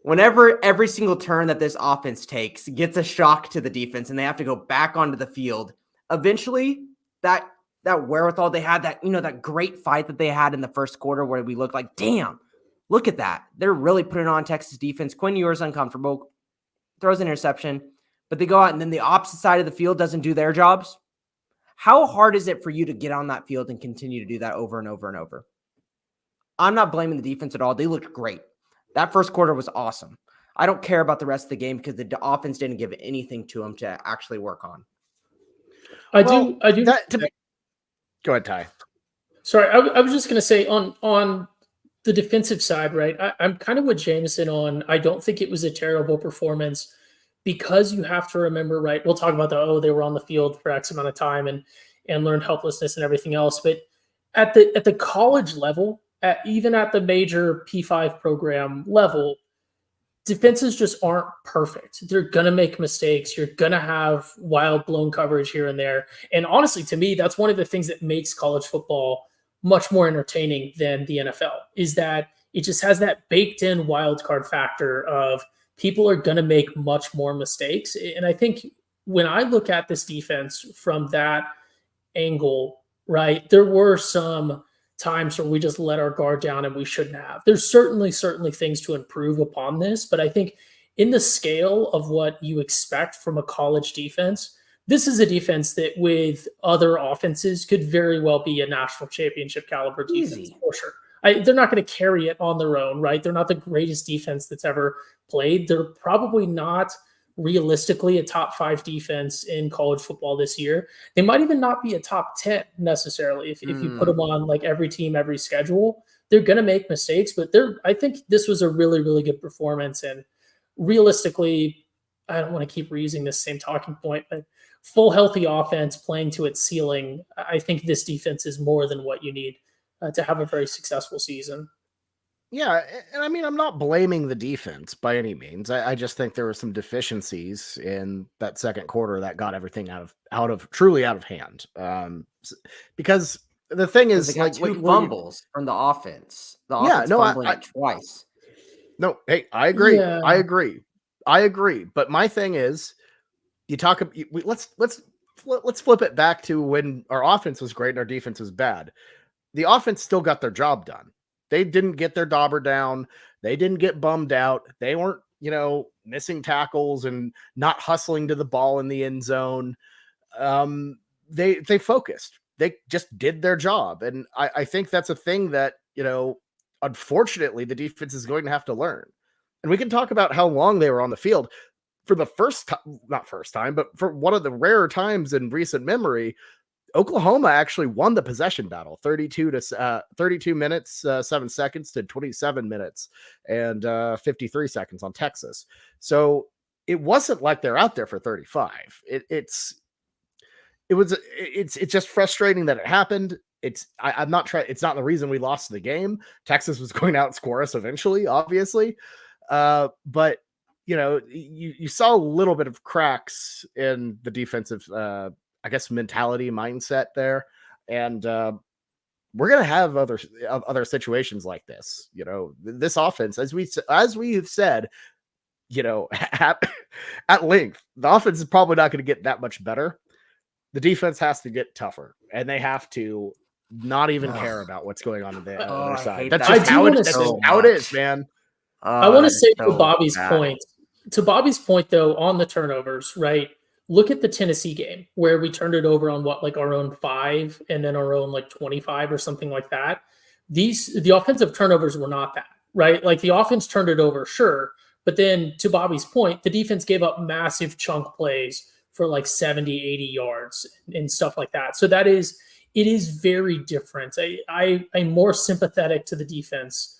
Whenever every single turn that this offense takes gets a shock to the defense and they have to go back onto the field, eventually that wherewithal they had, that great fight that they had in the first quarter where we looked like, damn, look at that. They're really putting on Texas defense. Quinn Ewers uncomfortable, throws an interception, but they go out and then the opposite side of the field doesn't do their jobs. How hard is it for you to get on that field and continue to do that over and over and over? I'm not blaming the defense at all. They looked great. That first quarter was awesome. I don't care about the rest of the game because the offense didn't give anything to them to actually work on. I do. Go ahead, Ty. Sorry, I was just going to say on the defensive side, right? I'm kind of with Jameson on. I don't think it was a terrible performance because you have to remember, right? We'll talk about they were on the field for X amount of time and learned helplessness and everything else. But at the college level, even at the major P5 program level, defenses just aren't perfect. They're going to make mistakes. You're going to have wild blown coverage here and there. And honestly, to me, that's one of the things that makes college football much more entertaining than the NFL, is that it just has that baked in wild card factor of people are going to make much more mistakes. And I think when I look at this defense from that angle, right, there were some times where we just let our guard down and we shouldn't have. There's certainly things to improve upon this, but I think in the scale of what you expect from a college defense, this is a defense that with other offenses could very well be a national championship caliber defense for sure. they're not going to carry it on their own, right? They're not the greatest defense that's ever played. They're probably not realistically a top 5 defense in college football this year. They might even not be a top 10 necessarily. If you put them on like every team, every schedule, they're going to make mistakes, but I think this was a really, really good performance. And realistically, I don't want to keep reusing this same talking point, but full healthy offense playing to its ceiling, I think this defense is more than what you need to have a very successful season. Yeah, and I mean, I'm not blaming the defense by any means. I just think there were some deficiencies in that second quarter that got everything truly out of hand. Because the thing is, They got like, two fumbles from the offense. The offense fumbling it twice. No, hey, I agree. Yeah. I agree. But my thing is, let's flip it back to when our offense was great and our defense was bad. The offense still got their job done. They didn't get their dauber down. They didn't get bummed out. They weren't, missing tackles and not hustling to the ball in the end zone. They focused. They just did their job. And I think that's a thing that, unfortunately, the defense is going to have to learn. And we can talk about how long they were on the field. For the not first time, but for one of the rarer times in recent memory, Oklahoma actually won the possession battle, 32 minutes, 7 seconds to 27 minutes and 53 seconds on Texas. So it wasn't like they're out there for 35. It's just frustrating that it happened. It's not the reason we lost the game. Texas was going to outscore us eventually, obviously. But you saw a little bit of cracks in the defensive, mentality mindset there. And we're going to have other situations like this. This offense, as we have said, at length, the offense is probably not going to get that much better. The defense has to get tougher, and they have to not even care about what's going on the other side. That's just how it is, man. I want to say to Bobby's point, though, on the turnovers, right? Look at the Tennessee game where we turned it over on our own 5 and then our own 25 or something like that. The offensive turnovers were not that, right? Like the offense turned it over, sure. But then to Bobby's point, the defense gave up massive chunk plays for 70, 80 yards and stuff like that. So it is very different. I'm more sympathetic to the defense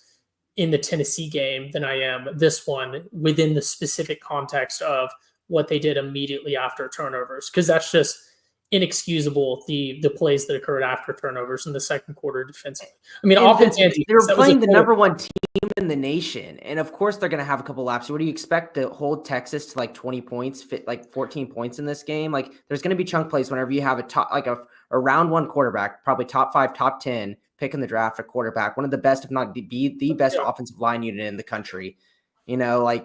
in the Tennessee game than I am this one within the specific context of what they did immediately after turnovers, because that's just inexcusable, the plays that occurred after turnovers in the second quarter defensively. I mean, offense and defense, they were playing the number 1 team in the nation, and of course they're going to have a couple laps. What do you expect to hold Texas to 20 points, 14 points in this game? There's going to be chunk plays whenever you have a round 1 quarterback, probably top 5, top 10 pick in the draft, a quarterback, one of the best, if not the best offensive line unit in the country. I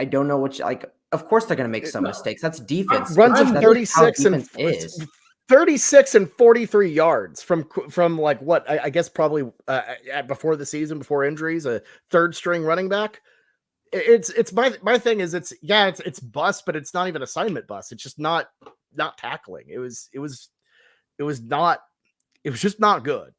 don't know which, of course they're going to make some mistakes. That's defense. Runs of 36 and 43 yards from what I guess probably before the season, before injuries, a third string running back. It's my thing is it's bust, but it's not even assignment bust. It's just not tackling. It was just not good.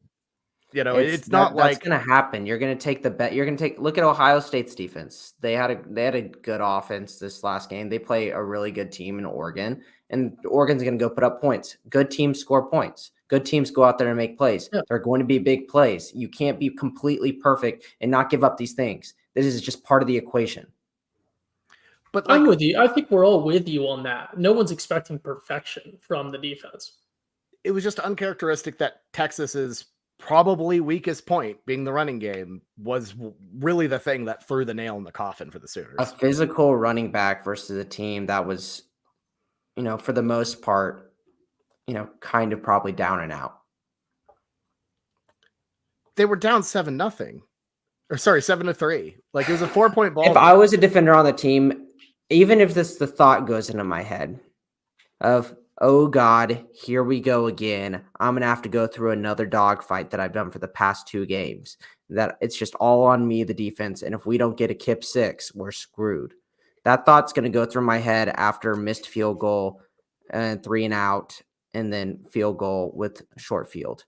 It's not that's going to happen. You're going to take the bet. You're going to look at Ohio State's defense. They had a good offense this last game. They play a really good team in Oregon, and Oregon's going to go put up points. Good teams score points. Good teams go out there and make plays. Yeah. They're going to be big plays. You can't be completely perfect and not give up these things. This is just part of the equation. But I'm with you. I think we're all with you on that. No one's expecting perfection from the defense. It was just uncharacteristic that Texas's probably weakest point, being the running game, was really the thing that threw the nail in the coffin for the Sooners. A physical running back versus a team that was, for the most part, kind of probably down and out. They were down 7-0. Or sorry, 7-3. It was a 4-point ball. If I was a defender on the team, even if the thought goes into my head of, oh God, here we go again. I'm going to have to go through another dogfight that I've done for the past 2 games. That it's just all on me, the defense. And if we don't get a KIP 6, we're screwed. That thought's going to go through my head after missed field goal and 3 and out, and then field goal with short field.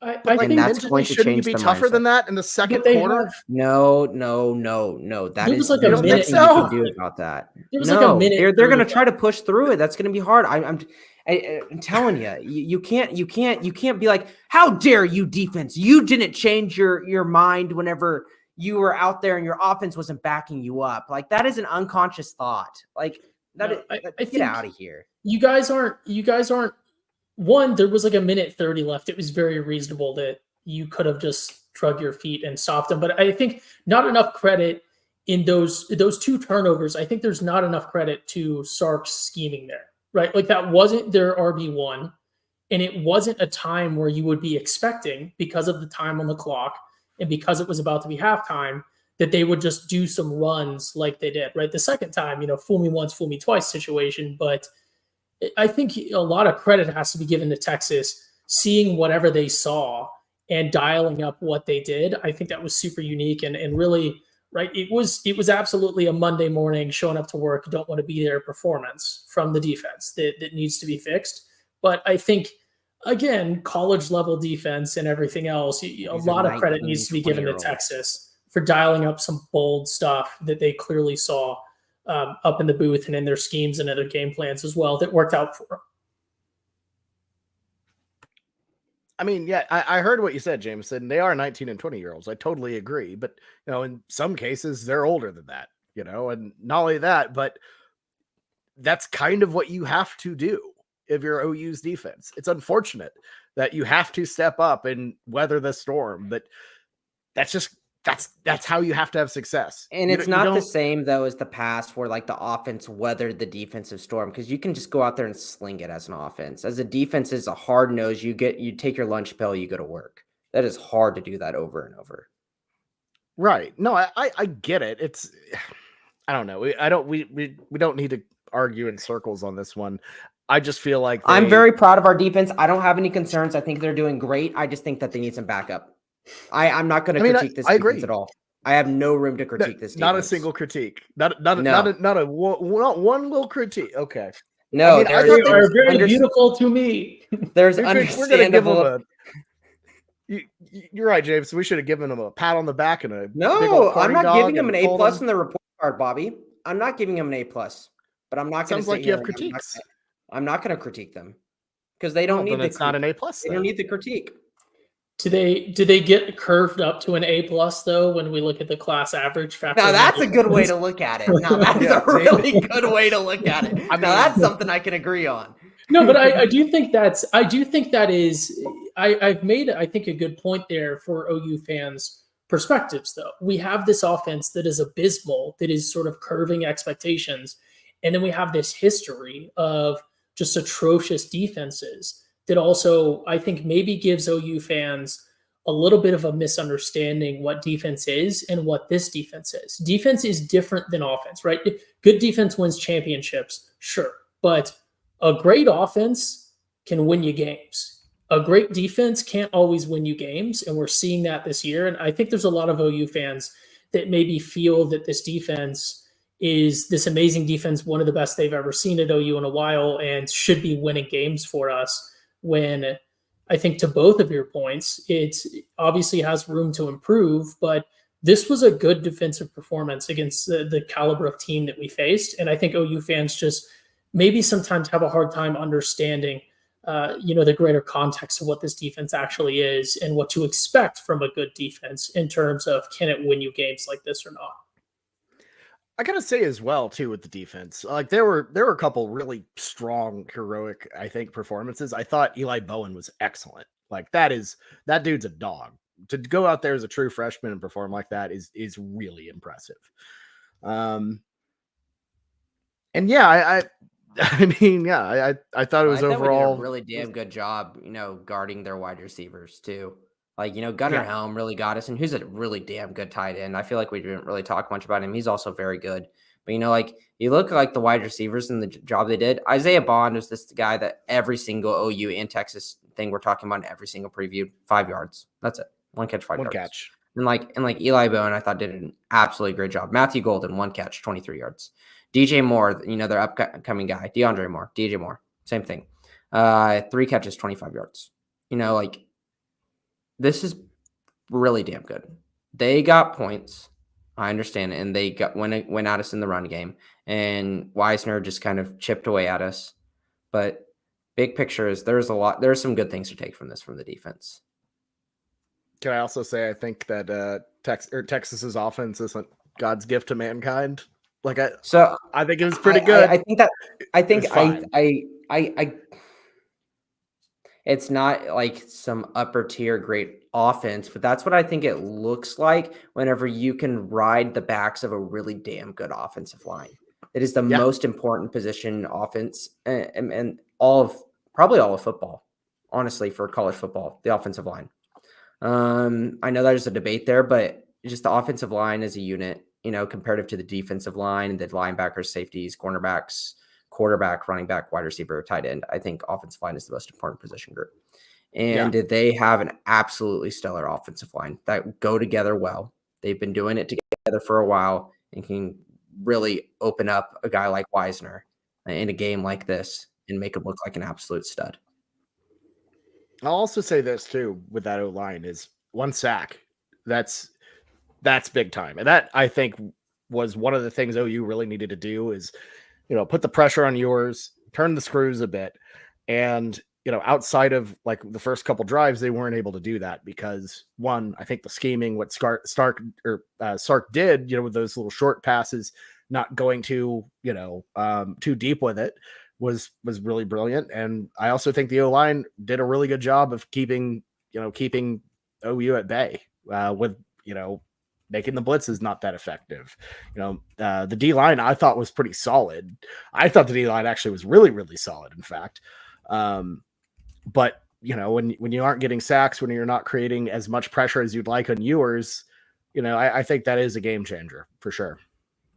I But like And that's mentally, going to shouldn't you change be the tougher mindset. than that in the second but they quarter? have No. That there is was like a You don't think there's minute. nothing you so? can do about that. There was like a No, minute they're 30 going to left. try to push through it. That's going to be hard. I'm telling you, you can't be like, how dare you, defense? You didn't change your mind whenever you were out there and your offense wasn't backing you up. Like that is an unconscious thought. Like No, I get think out of here. you guys aren't one, there was like a minute 30 left. It was very reasonable that you could have just drug your feet and stopped them. But I think not enough credit in those two turnovers. I think there's not enough credit to Sark's scheming there, right? Like that wasn't their RB1. And it wasn't a time where you would be expecting, because of the time on the clock and because it was about to be halftime, that they would just do some runs like they did, right? The second time, fool me once, fool me twice situation. But I think a lot of credit has to be given to Texas, seeing whatever they saw and dialing up what they did. I think that was super unique and really, right. It was absolutely a Monday morning showing up to work, don't want to be there performance from the defense that needs to be fixed. But I think, again, college level defense and everything else, a lot of credit needs to be given to Texas for dialing up some bold stuff that they clearly saw up in the booth and in their schemes and other game plans as well that worked out for them. I mean, yeah, I heard what you said, Jameson. They are 19 and 20-year-olds. I totally agree. But, in some cases, they're older than that, and not only that, but that's kind of what you have to do if you're OU's defense. It's unfortunate that you have to step up and weather the storm, but that's how you have to have success. And it's not the same though as the past where like the offense weathered the defensive storm, because you can just go out there and sling it as an offense. As a defense is a hard nose. You take your lunch pail, you go to work. That is hard to do that over and over. Right. No, I get it. It's, I don't know. We don't need to argue in circles on this one. I just feel like I'm very proud of our defense. I don't have any concerns. I think they're doing great. I just think that they need some backup. I'm not going to critique this defense at all. I have no room to critique this defense. Not a single critique. Not one little critique. Okay. No, they are very beautiful to me. There's we're going to give them you're right, James. We should have given them a pat on the back and a big old I'm not giving them an A+ them. in the report card, Bobby. I'm not giving them an A+, but I'm not going to. Sounds like you have critiques. I'm not going to critique them because they don't need the. It's not an A+. They don't need the critique. Do they get curved up to an A+ though when we look at the class average factor? Now that's a good way to look at it. Now that's a really good way to look at it. Now that's something I can agree on. No, but I do think that is I've made I think a good point there for OU fans' perspectives though. We have this offense that is abysmal, that is sort of curving expectations, and then we have this history of just atrocious defenses that also, I think, maybe gives OU fans a little bit of a misunderstanding what defense is and what this defense is. Defense is different than offense, right? Good defense wins championships, sure. But a great offense can win you games. A great defense can't always win you games, and we're seeing that this year. And I think there's a lot of OU fans that maybe feel that this defense is this amazing defense, one of the best they've ever seen at OU in a while, and should be winning games for us. When I think, to both of your points, it obviously has room to improve, but this was a good defensive performance against the caliber of team that we faced. And I think OU fans just maybe sometimes have a hard time understanding, the greater context of what this defense actually is and what to expect from a good defense in terms of, can it win you games like this or not? I gotta say as well too with the defense, like there were a couple really strong, heroic, I think, performances. I thought Eli Bowen was excellent. Like that dude's a dog. To go out there as a true freshman and perform like that is really impressive. And yeah, I thought it was overall did a really damn good job, guarding their wide receivers too. Like, Gunnar Helm really got us, and who's a really damn good tight end. I feel like we didn't really talk much about him. He's also very good. But, you look like the wide receivers and the job they did. Isaiah Bond was this guy that every single OU and Texas thing we're talking about in every single preview, 5 yards. That's it. One catch, 5 yards. One catch. And like Eli Bowen, I thought did an absolutely great job. Matthew Golden, 1 catch, 23 yards. DJ Moore, their upcoming guy. DJ Moore, same thing. 3 catches, 25 yards. this is really damn good. They got points. I understand it. And they went at us in the run game. And Weisner just kind of chipped away at us. But big picture is there's some good things to take from this from the defense. Can I also say I think that Texas's offense isn't God's gift to mankind? Like I think it was pretty good. I think it's not like some upper tier great offense, but that's what I think it looks like whenever you can ride the backs of a really damn good offensive line. It is the most important position offense and probably all of football, honestly, for college football, the offensive line. I know there's a debate there, but just the offensive line as a unit, comparative to the defensive line, the linebackers, safeties, cornerbacks, quarterback, running back, wide receiver, tight end. I think offensive line is the most important position group. And they have an absolutely stellar offensive line that go together well. They've been doing it together for a while and can really open up a guy like Weisner in a game like this and make him look like an absolute stud. I'll also say this too with that O-line is 1 sack. That's big time. And that I think was one of the things OU really needed to do is, put the pressure on yours, turn the screws a bit. And, outside of like the first couple drives, they weren't able to do that because one, I think the scheming, what Sark did, with those little short passes, not going too deep with it was really brilliant. And I also think the O-line did a really good job of keeping OU at bay with, making the blitzes not that effective. The D-line I thought was pretty solid. I thought the D-line actually was really, really solid, in fact. But when you aren't getting sacks, when you're not creating as much pressure as you'd like on Ewers, I think that is a game changer for sure.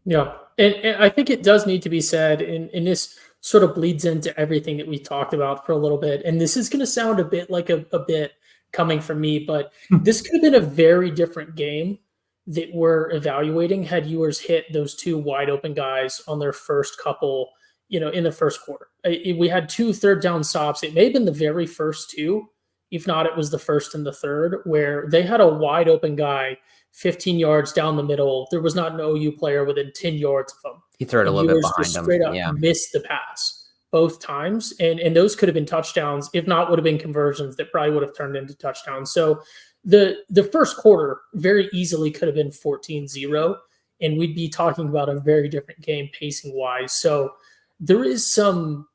Yeah. And I think it does need to be said, and this sort of bleeds into everything that we talked about for a little bit. And this is going to sound a bit like a bit coming from me, but this could have been a very different game that we're evaluating had Ewers hit those 2 wide open guys on their first couple, in the first quarter. We had 2 third down stops. It may have been the very first 2. If not, it was the first and the third, where they had a wide open guy 15 yards down the middle. There was not an OU player within 10 yards of him. He threw it a little bit behind him. Straight up missed the pass both times. And those could have been touchdowns. If not, would have been conversions that probably would have turned into touchdowns. So the first quarter very easily could have been 14-0, and we'd be talking about a very different game pacing wise. So there is some,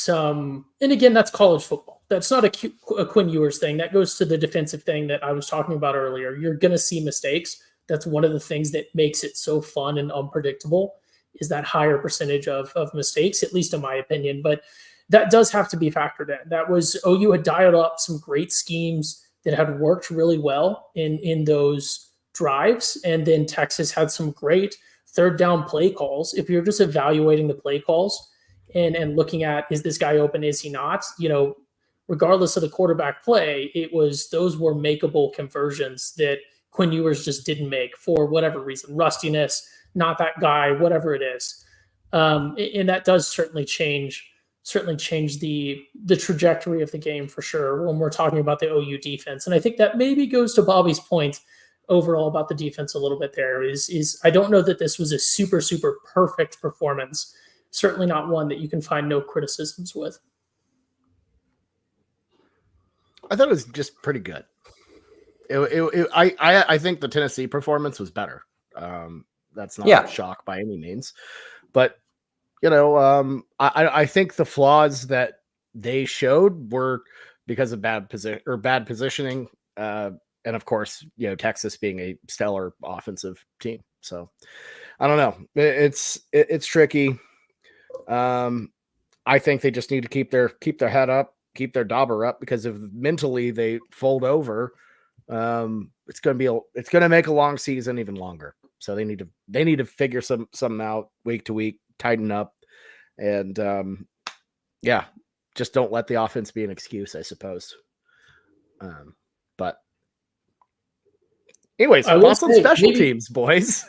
and again, that's college football. That's not a Quinn Ewers thing. That goes to the defensive thing that I was talking about earlier. You're going to see mistakes. That's one of the things that makes it so fun and unpredictable is that higher percentage of mistakes, at least in my opinion. But that does have to be factored in. That was OU had dialed up some great schemes that had worked really well in those drives. And then Texas had some great third down play calls. If you're just evaluating the play calls and looking at, is this guy open, is he not? Regardless of the quarterback play, those were makeable conversions that Quinn Ewers just didn't make for whatever reason, rustiness, not that guy, whatever it is. And that does certainly change the trajectory of the game for sure when we're talking about the OU defense. And I think that maybe goes to Bobby's point overall about the defense a little bit there is I don't know that this was a super, super perfect performance. Certainly not one that you can find no criticisms with. I thought it was just pretty good. I think the Tennessee performance was better. That's not a shock by any means, but I think the flaws that they showed were because of bad positioning, and of course, Texas being a stellar offensive team. So I don't know. It's tricky. I think they just need to keep their head up, keep their dauber up, because if mentally they fold over, it's going to make a long season even longer. So they need to figure something out week to week, tighten up, and just don't let the offense be an excuse, I suppose. But anyways, thoughts on special teams, boys.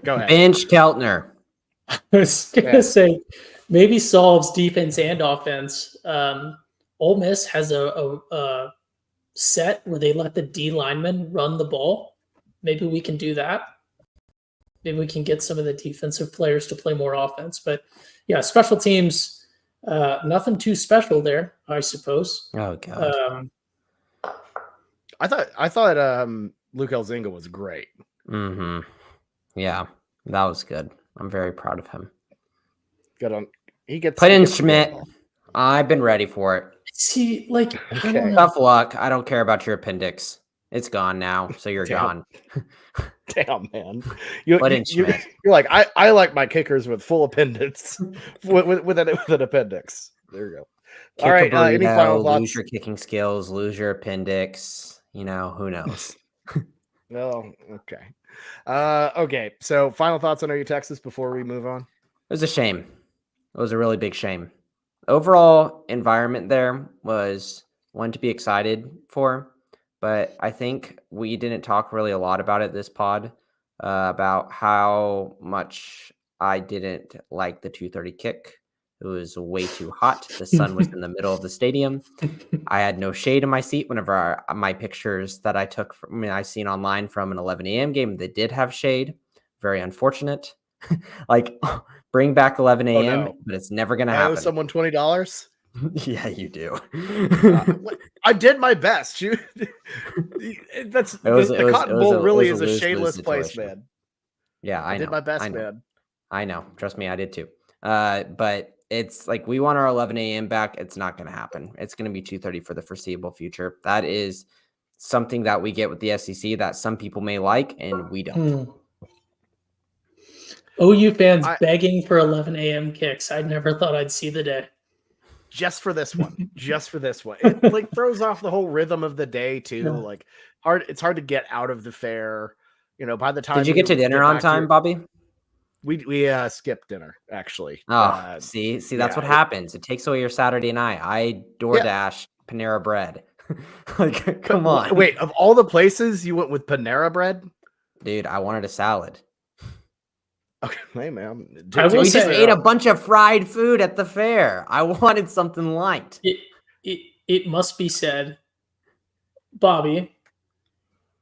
Go ahead. Bench Keltner. I was gonna say maybe solves defense and offense. Ole Miss has a set where they let the D linemen run the ball. Maybe we can do that. Maybe we can get some of the defensive players to play more offense. But yeah, special teams, nothing too special there, I suppose. Oh god. I thought Luke Elzinga was great. Mm-hmm. Yeah, that was good. I'm very proud of him. Good on. He gets Put he in gets the Schmidt. ball. I've been ready for it. See, like, I Okay. don't know. Tough luck. I don't care about your appendix. It's gone now, so you're Damn. gone. Damn, man. Put in Schmidt. You're like, I like my kickers with full appendix, with an appendix. There you go. Kick All right. a burrito, Any final lose thoughts? your kicking skills, lose your appendix. You know, who knows? Oh, okay. Okay. So, final thoughts on OU Texas before we move on. It was a shame. It was a really big shame. Overall environment there was one to be excited for, but I think we didn't talk really a lot about it this pod, about how much I didn't like the 2:30 kick. It was way too hot. The sun was in the middle of the stadium. I had no shade in my seat whenever my pictures that I took from I seen online from an 11 a.m. game, they did have shade. Very unfortunate. Like, bring back 11 a.m., no. but it's never going to I owe happen. someone $20. Yeah, you do. I did my best. That's the Cotton Bowl really is a shadeless place, man. Yeah, I know. Did my best, I know. man. I know. Trust me, I did too. But it's like we want our 11 a.m. back. It's not going to happen. It's going to be 2:30 for the foreseeable future. That is something that we get with the SEC that some people may like, and we don't. OU fans begging for 11 a.m. kicks. I never thought I'd see the day. Just for this one. Just for this one. It like throws off the whole rhythm of the day too. Yeah. Like it's hard to get out of the fair. You know, by the time Did you get to dinner on time, Bobby? We skipped dinner actually. Oh, see, that's what happens. It takes away your Saturday night. I DoorDash Panera Bread. Like, come on. Wait, of all the places you went with Panera Bread? Dude, I wanted a salad. Okay, hey man. I will We say, just ate a bunch of fried food at the fair. I wanted something light. It must be said, Bobby,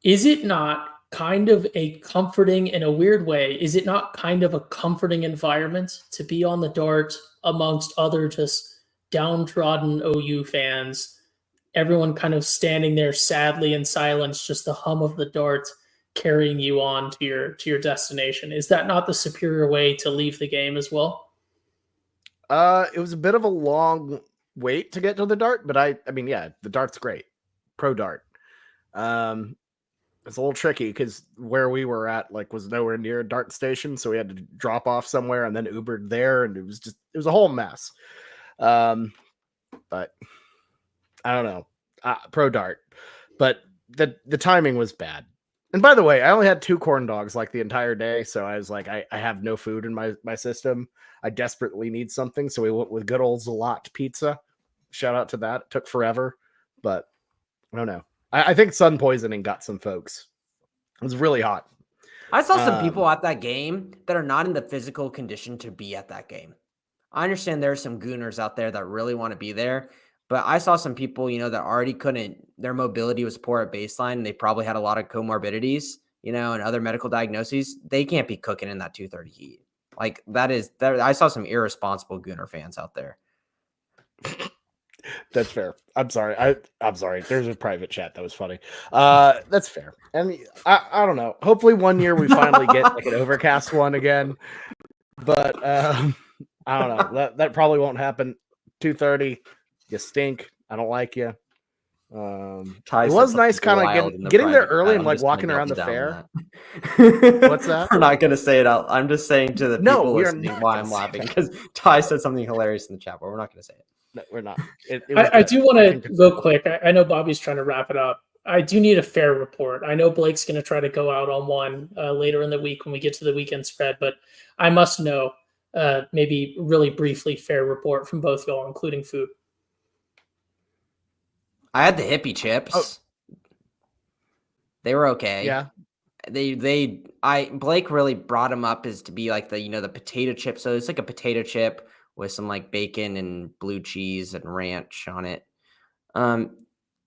is it not kind of a comforting, in a weird way, is it not kind of a comforting environment to be on the Dart amongst other just downtrodden OU fans, everyone kind of standing there sadly in silence, just the hum of the Dart carrying you on to your destination? Is that not the superior way to leave the game as well? It was a bit of a long wait to get to the Dart, but I mean, yeah, the Dart's great. Pro Dart. It's a little tricky because where we were at was nowhere near a Dart station, so we had to drop off somewhere and then Ubered there, and it was a whole mess. But I don't know, Pro Dart, but the timing was bad. And by the way, I only had 2 corn dogs the entire day, so I was like, I have no food in my system. I desperately need something, so we went with good old Zalat pizza. Shout out to that. It took forever, but I don't know. I think sun poisoning got some folks. It was really hot. I saw some people at that game that are not in the physical condition to be at that game. I understand there are some gooners out there that really want to be there, but I saw some people, that already couldn't, their mobility was poor at baseline, and they probably had a lot of comorbidities, and other medical diagnoses. They can't be cooking in that 2:30 heat. Like I saw some irresponsible gooner fans out there. That's fair. I'm sorry. I'm sorry. There's a private chat that was funny. That's fair. And I don't know. Hopefully one year we finally get an overcast one again. But I don't know. That probably won't happen. 2:30. You stink. I don't like you. It was nice kind of getting there early and walking around the fair. What's that? We're not going to say it out. I'm just saying to the people listening why I'm laughing, because Ty said something hilarious in the chat, but we're not going to say it. No, we're not. I do want to go quick. I know Bobby's trying to wrap it up. I do need a fair report. I know Blake's going to try to go out on one later in the week when we get to the weekend spread, but I must know, maybe really briefly, fair report from both y'all, including food. I had the hippie chips. Oh. They were okay. Yeah. Blake really brought them up as to be like the potato chip. So it's like a potato chip with some bacon and blue cheese and ranch on it.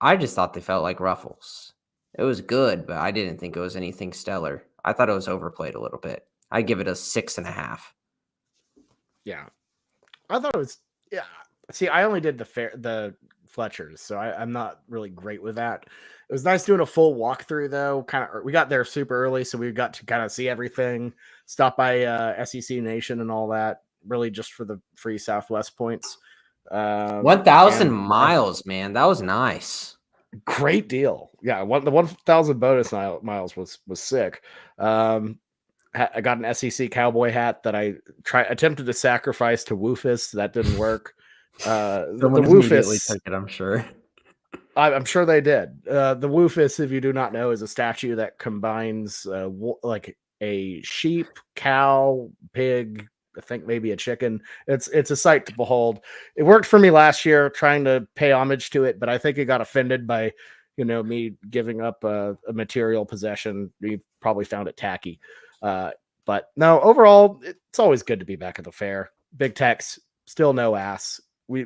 I just thought they felt like Ruffles. It was good, but I didn't think it was anything stellar. I thought it was overplayed a little bit. I give it a 6.5. Yeah. I thought it was, yeah. See, I only did the Fletchers, so I'm not really great with that. It was nice doing a full walkthrough though. We got there super early, so we got to kind of see everything. Stop by SEC Nation and all that. Really, just for the free Southwest points. 1,000 miles, man. That was nice. Great deal. Yeah, the 1,000 bonus miles was sick. I got an SEC cowboy hat that I attempted to sacrifice to Woofus. That didn't work. The immediately Woofus took it, I'm sure. I'm sure they did. The Woofus, if you do not know, is a statue that combines like a sheep, cow, pig, I think maybe a chicken. It's a sight to behold. It worked for me last year trying to pay homage to it, but I think it got offended by me giving up a material possession. You probably found it tacky. But no, overall, it's always good to be back at the fair. Big Tech's still no ass. We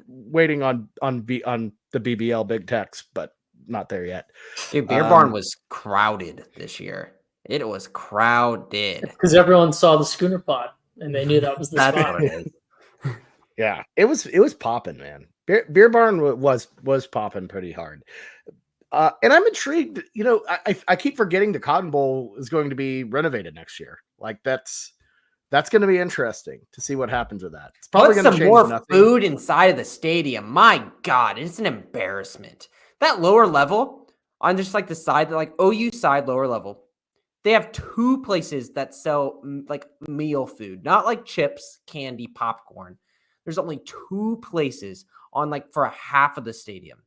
waiting on the BBL Big Techs, but not there yet. Dude, Beer Barn was crowded this year. It was crowded because everyone saw the Schooner Pod and they knew that was the That's spot. what it is. Yeah, it was popping, man. Beer Barn was popping pretty hard. And I'm intrigued. I keep forgetting the Cotton Bowl is going to be renovated next year. Like that's going to be interesting to see what happens with that. It's probably going to change more nothing. Food inside of the stadium. My God, it's an embarrassment. That lower level on just like the side, like OU side, lower level, they have 2 places that sell like meal food, not like chips, candy, popcorn. There's only 2 places on like for a half of the stadium.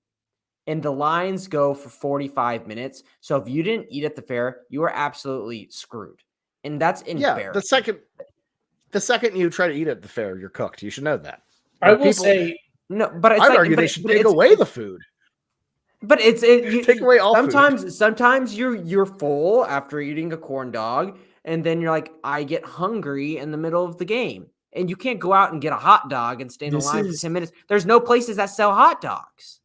And the lines go for 45 minutes. So if you didn't eat at the fair, you are absolutely screwed. And that's embarrassing. Yeah, the second you try to eat at the fair, you're cooked. You should know that. I will say no, but it's I'd argue they should take away the food. But you take away all food. Sometimes you're full after eating a corn dog, and then you're like, I get hungry in the middle of the game. And you can't go out and get a hot dog and stay in the line for 10 minutes. There's no places that sell hot dogs.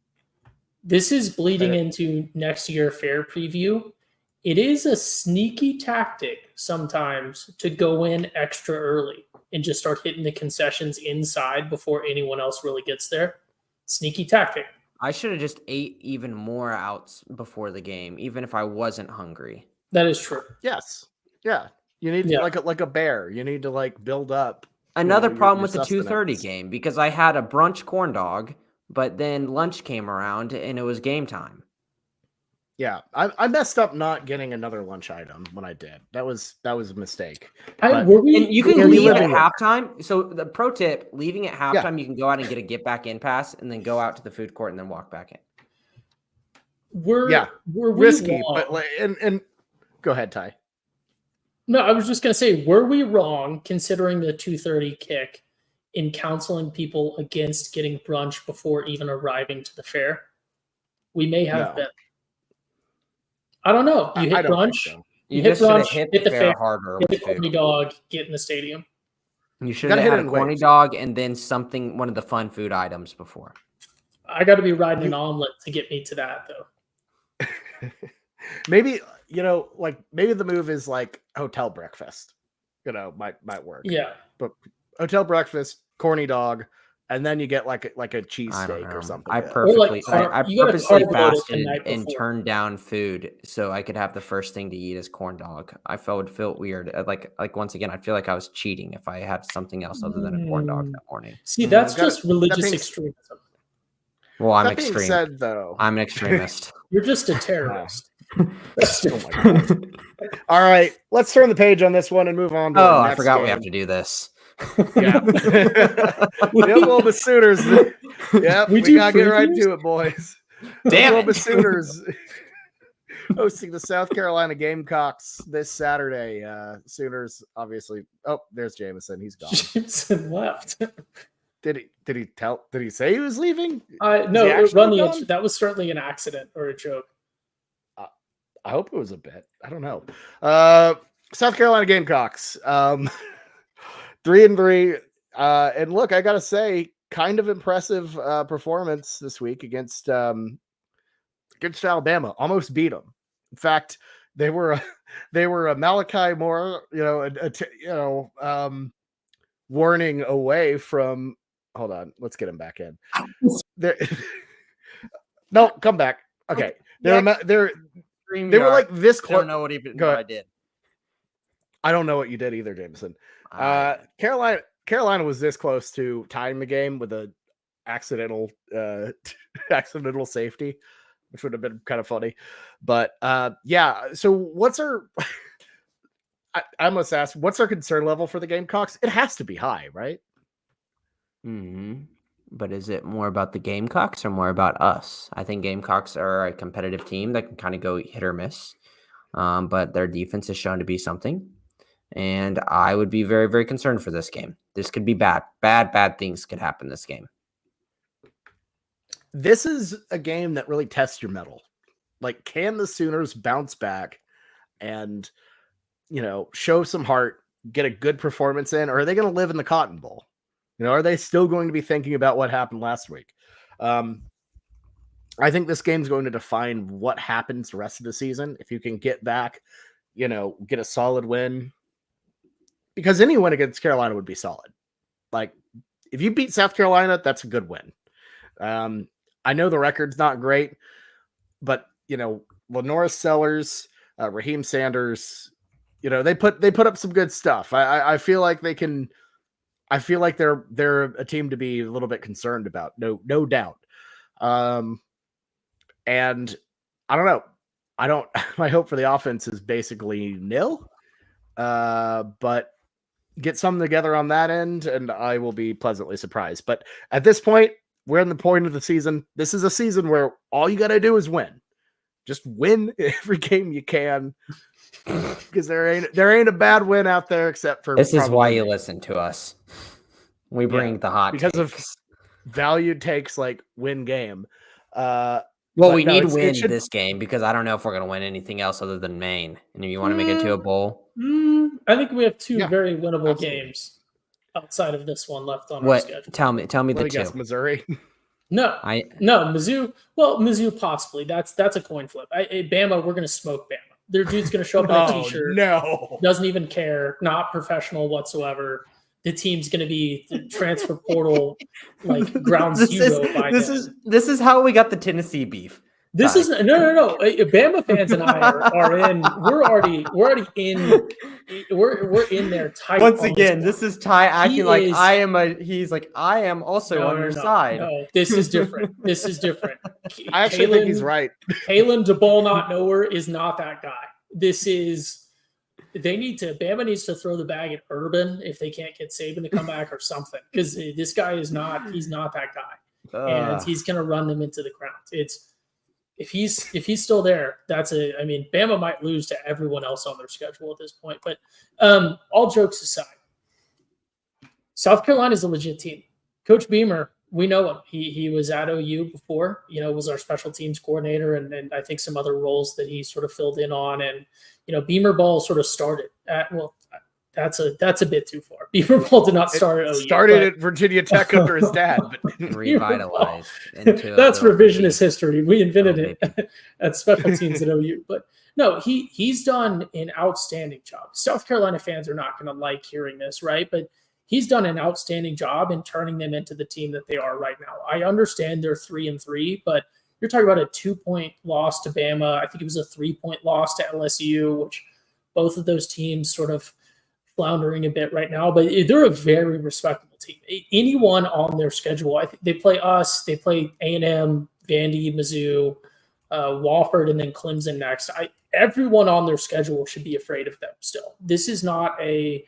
This is bleeding into next year fair preview. It is a sneaky tactic sometimes to go in extra early and just start hitting the concessions inside before anyone else really gets there. Sneaky tactic. I should have just ate even more out before the game, even if I wasn't hungry. That is true. Yes. Yeah. You need to, like a bear. You need to like build up. Another problem with the 2:30 game, because I had a brunch corn dog, but then lunch came around and it was game time. Yeah, I messed up not getting another lunch item when I did. That was a mistake. And you can leave at halftime. So the pro tip, leaving at halftime, you can go out and get a get back in pass and then go out to the food court and then walk back in. We're risky, but and go ahead, Ty. No, I was just gonna say, were we wrong considering the 2:30 kick in counseling people against getting brunch before even arriving to the fair? We may have been. I don't know. You hit brunch. So. You hit brunch, hit the fair harder. Hit the corny dog, get in the stadium. You should have had a corny dog and then one of the fun food items before. I got to be riding an omelet to get me to that, though. Maybe, maybe the move is like hotel breakfast, might work. Yeah. But hotel breakfast, corny dog, and then you get like a cheesesteak or something. I purposely fasted and turned down food so I could have the first thing to eat as corn dog. I would feel weird. Like once again, I feel like I was cheating if I had something else other than a corn dog that morning. See, that's just religious extremism. Well, I'm extreme. Said, though, I'm an extremist. You're just a terrorist. All right, let's turn the page on this one and move on to the next I forgot game. we have to do this. Yeah. The Oklahoma Sooners. Yep, we gotta get right to it, boys. Damn Oklahoma Sooners hosting the South Carolina Gamecocks this Saturday. Sooners, obviously. Oh, there's Jameson. He's gone. Jameson left. Did he say he was leaving? No, that was certainly an accident or a joke. I hope it was a bit. I don't know. South Carolina Gamecocks. 3-3. And look, I gotta say, kind of impressive performance this week against against Alabama, almost beat them. In fact, they were a Malachi Moore, warning away from. Hold on, let's get him back in. No, come back. Okay, they were like this close. I don't know what I did. I don't know what you did either, Jameson. Carolina was this close to tying the game with a accidental safety, which would have been kind of funny. But so what's our I must ask, what's our concern level for the Gamecocks? It has to be high, right? But is it more about the Gamecocks or more about us? I think Gamecocks are a competitive team that can kind of go hit or miss, but their defense has shown to be something. And I would be very, very concerned for this game. This could be bad. Bad things could happen this game. This is a game that really tests your mettle. Like, can the Sooners bounce back and, show some heart, get a good performance in, or are they going to live in the Cotton Bowl? Are they still going to be thinking about what happened last week? I think this game's going to define what happens the rest of the season. If you can get back, get a solid win, because any win against Carolina would be solid. Like, if you beat South Carolina, that's a good win. I know the record's not great, but Lenora Sellers, Raheem Sanders, they put up some good stuff. I feel like they can. I feel like they're a team to be a little bit concerned about, no doubt. And I don't know. My hope for the offense is basically nil. But get something together on that end, and I will be pleasantly surprised. But at this point, we're in the point of the season. This is a season where all you got to do is win. Just win every game you can, because there ain't a bad win out there except for. This is why you listen to us. We bring the hot because takes. Of valued takes like win game. We need to win this game because I don't know if we're going to win anything else other than Maine. And if you want to make it to a bowl, I think we have two very winnable games outside of this one left on our schedule. Tell me the two. Guess Missouri. No, Mizzou. Well, Mizzou possibly. That's a coin flip. Bama, we're going to smoke Bama. Their dude's going to show up in a t-shirt. No, doesn't even care. Not professional whatsoever. The team's going to be the transfer portal like ground zero. This is how we got the Tennessee beef. This is no. Bama fans and I are in. We're already in. We're in there tight. Once again, this is Ty acting like I am He's like I am also on your side. No, this is different. I actually think he's right. Kalen DeBall not knower is not that guy. This is. Bama needs to throw the bag at Urban if they can't get Saban to come back or something, because this guy is not. He's not that guy, and he's going to run them into the ground. If he's still there, Bama might lose to everyone else on their schedule at this point. But all jokes aside, South Carolina is a legit team. Coach Beamer, we know him. He was at OU before, was our special teams coordinator, and I think some other roles that he sort of filled in on. And Beamer ball sort of started at that's a bit too far. Beamer ball did not start at OU. Started at Virginia Tech under his dad, but revitalized. That's revisionist history. We invented it at special teams at OU. But no, he's done an outstanding job. South Carolina fans are not going to like hearing this, right? But he's done an outstanding job in turning them into the team that they are right now. I understand they're 3-3, but you're talking about a 2-point loss to Bama. I think it was a 3-point loss to LSU, which both of those teams sort of floundering a bit right now, but they're a very respectable team. Anyone on their schedule, I think they play us, they play A&M, Vandy, Mizzou, Wofford, and then Clemson next. Everyone on their schedule should be afraid of them still. This is not I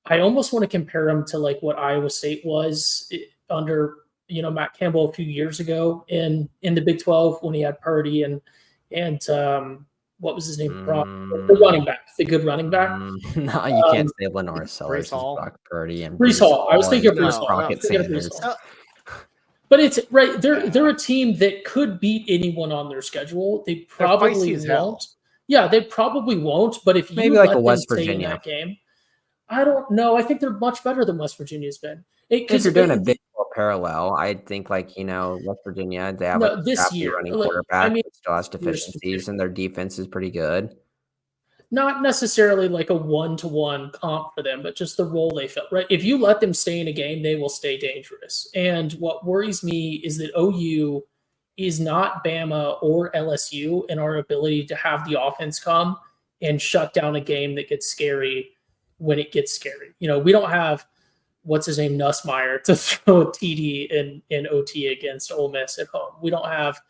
almost want to compare them to like what Iowa State was under Matt Campbell a few years ago in the Big 12 when he had Purdy and what was his name? The running back, the good running back. No, you can't say Lenore Sellers, Brock Purdy, and Breece Hall. I was thinking of Breece Hall. But it's right. They're a team that could beat anyone on their schedule. They probably won't. Yeah, they probably won't. But if maybe like a West Virginia in that game, I don't know. I think they're much better than West Virginia's been. If you're doing a Big 12 parallel. I think West Virginia, they have No, a this crappy year, running like, quarterback I mean, that still has year deficiencies, and their defense is pretty good. not necessarily like a one-to-one comp for them, but just the role they fill, right? If you let them stay in a game, they will stay dangerous. And what worries me is that OU is not Bama or LSU in our ability to have the offense come and shut down a game that gets scary when it gets scary. We don't have what's his name, Nussmeier, to throw a TD in OT against Ole Miss at home. We don't have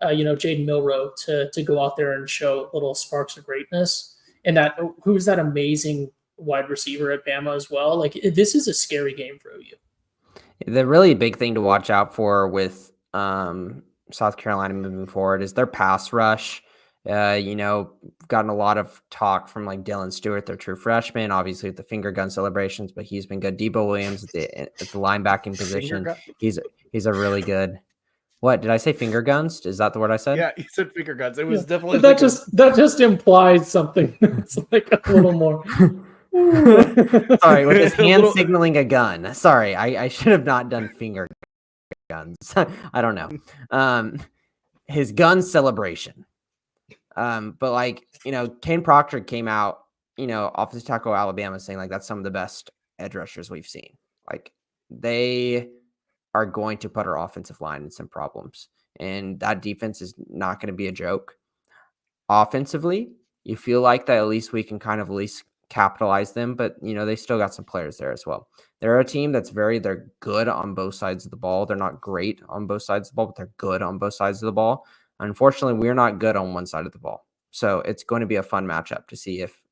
Jaden Milroe to go out there and show little sparks of greatness. And who's that amazing wide receiver at Bama as well? Like, this is a scary game for OU. The really big thing to watch out for with South Carolina moving forward is their pass rush. Gotten a lot of talk from Dylan Stewart, their true freshman, obviously with the finger gun celebrations, but he's been good. Debo Williams at the linebacking position, he's a really good. What did I say? Finger guns? Is that the word I said? Yeah, you said finger guns. It was definitely. But that just implies something. It's like a little more. Sorry, with his hand signaling a gun. Sorry, I should have not done finger guns. I don't know. His gun celebration. But Kane Proctor came out, offensive tackle Alabama, saying that's some of the best edge rushers we've seen. They are going to put our offensive line in some problems, and that defense is not going to be a joke. Offensively, you feel like that at least we can kind of at least capitalize them, but they still got some players there as well. They're a team they're good on both sides of the ball. They're not great on both sides of the ball, but they're good on both sides of the ball. Unfortunately, we're not good on one side of the ball. So it's going to be a fun matchup to see if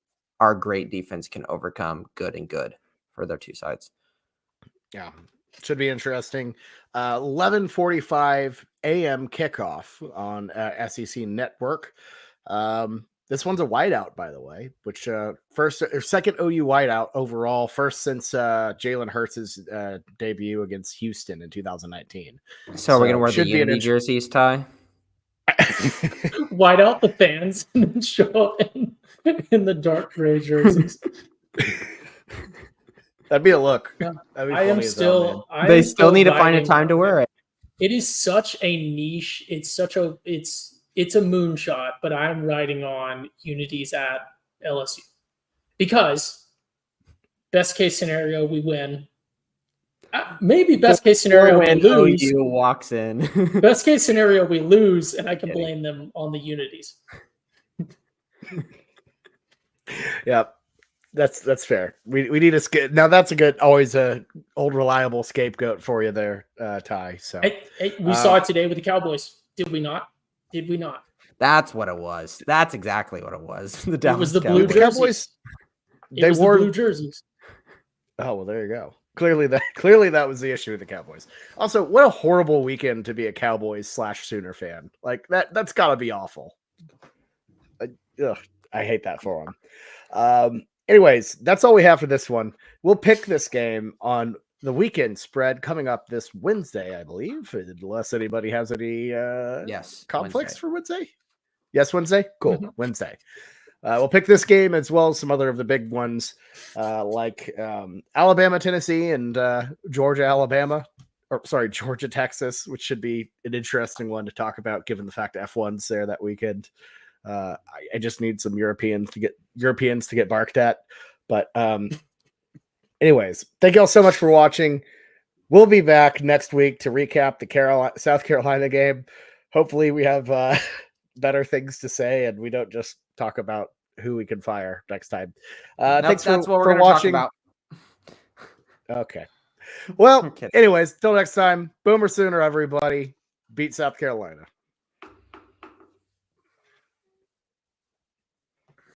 our great defense can overcome good and good for their two sides. Yeah. Should be interesting. 11:45 a.m. kickoff on SEC Network. This one's a whiteout, by the way, which second OU whiteout overall, first since Jalen Hurts' debut against Houston in 2019. So we're going to wear the Unity jerseys, Ty? White out the fans and then show up in the dark gray jerseys. That'd be a look. Yeah. They still need to find a time to wear it. It is such a niche. It's a moonshot, but I'm riding on Unity's at LSU because best case scenario we win. Maybe best case scenario we lose. OU walks in. Best case scenario we lose, and I can blame them on the Unities. Yep. That's fair. We need a now. That's always a old reliable scapegoat for you there, Ty. So we saw it today with the Cowboys. Did we not? That's what it was. That's exactly what it was. It was the blue jerseys. They wore the blue jerseys. Oh well, there you go. Clearly that was the issue with the Cowboys. Also, what a horrible weekend to be a Cowboys/Sooner fan. That's got to be awful. I hate that for them. Anyways, that's all we have for this one. We'll pick this game on the weekend spread coming up this Wednesday, I believe, unless anybody has any conflicts Wednesday. for Wednesday. Yes, Wednesday? Cool. Wednesday. We'll pick this game as well as some other of the big ones like Alabama, Tennessee, and Georgia, Texas, which should be an interesting one to talk about given the fact F1's there that weekend. I just need some Europeans to get barked at. But anyways, thank you all so much for watching. We'll be back next week to recap the South Carolina game. Hopefully we have better things to say and we don't just talk about who we can fire next time. Thanks for watching. Talk about. Okay. Well, anyways, till next time, Boomer Sooner, everybody. Beat South Carolina.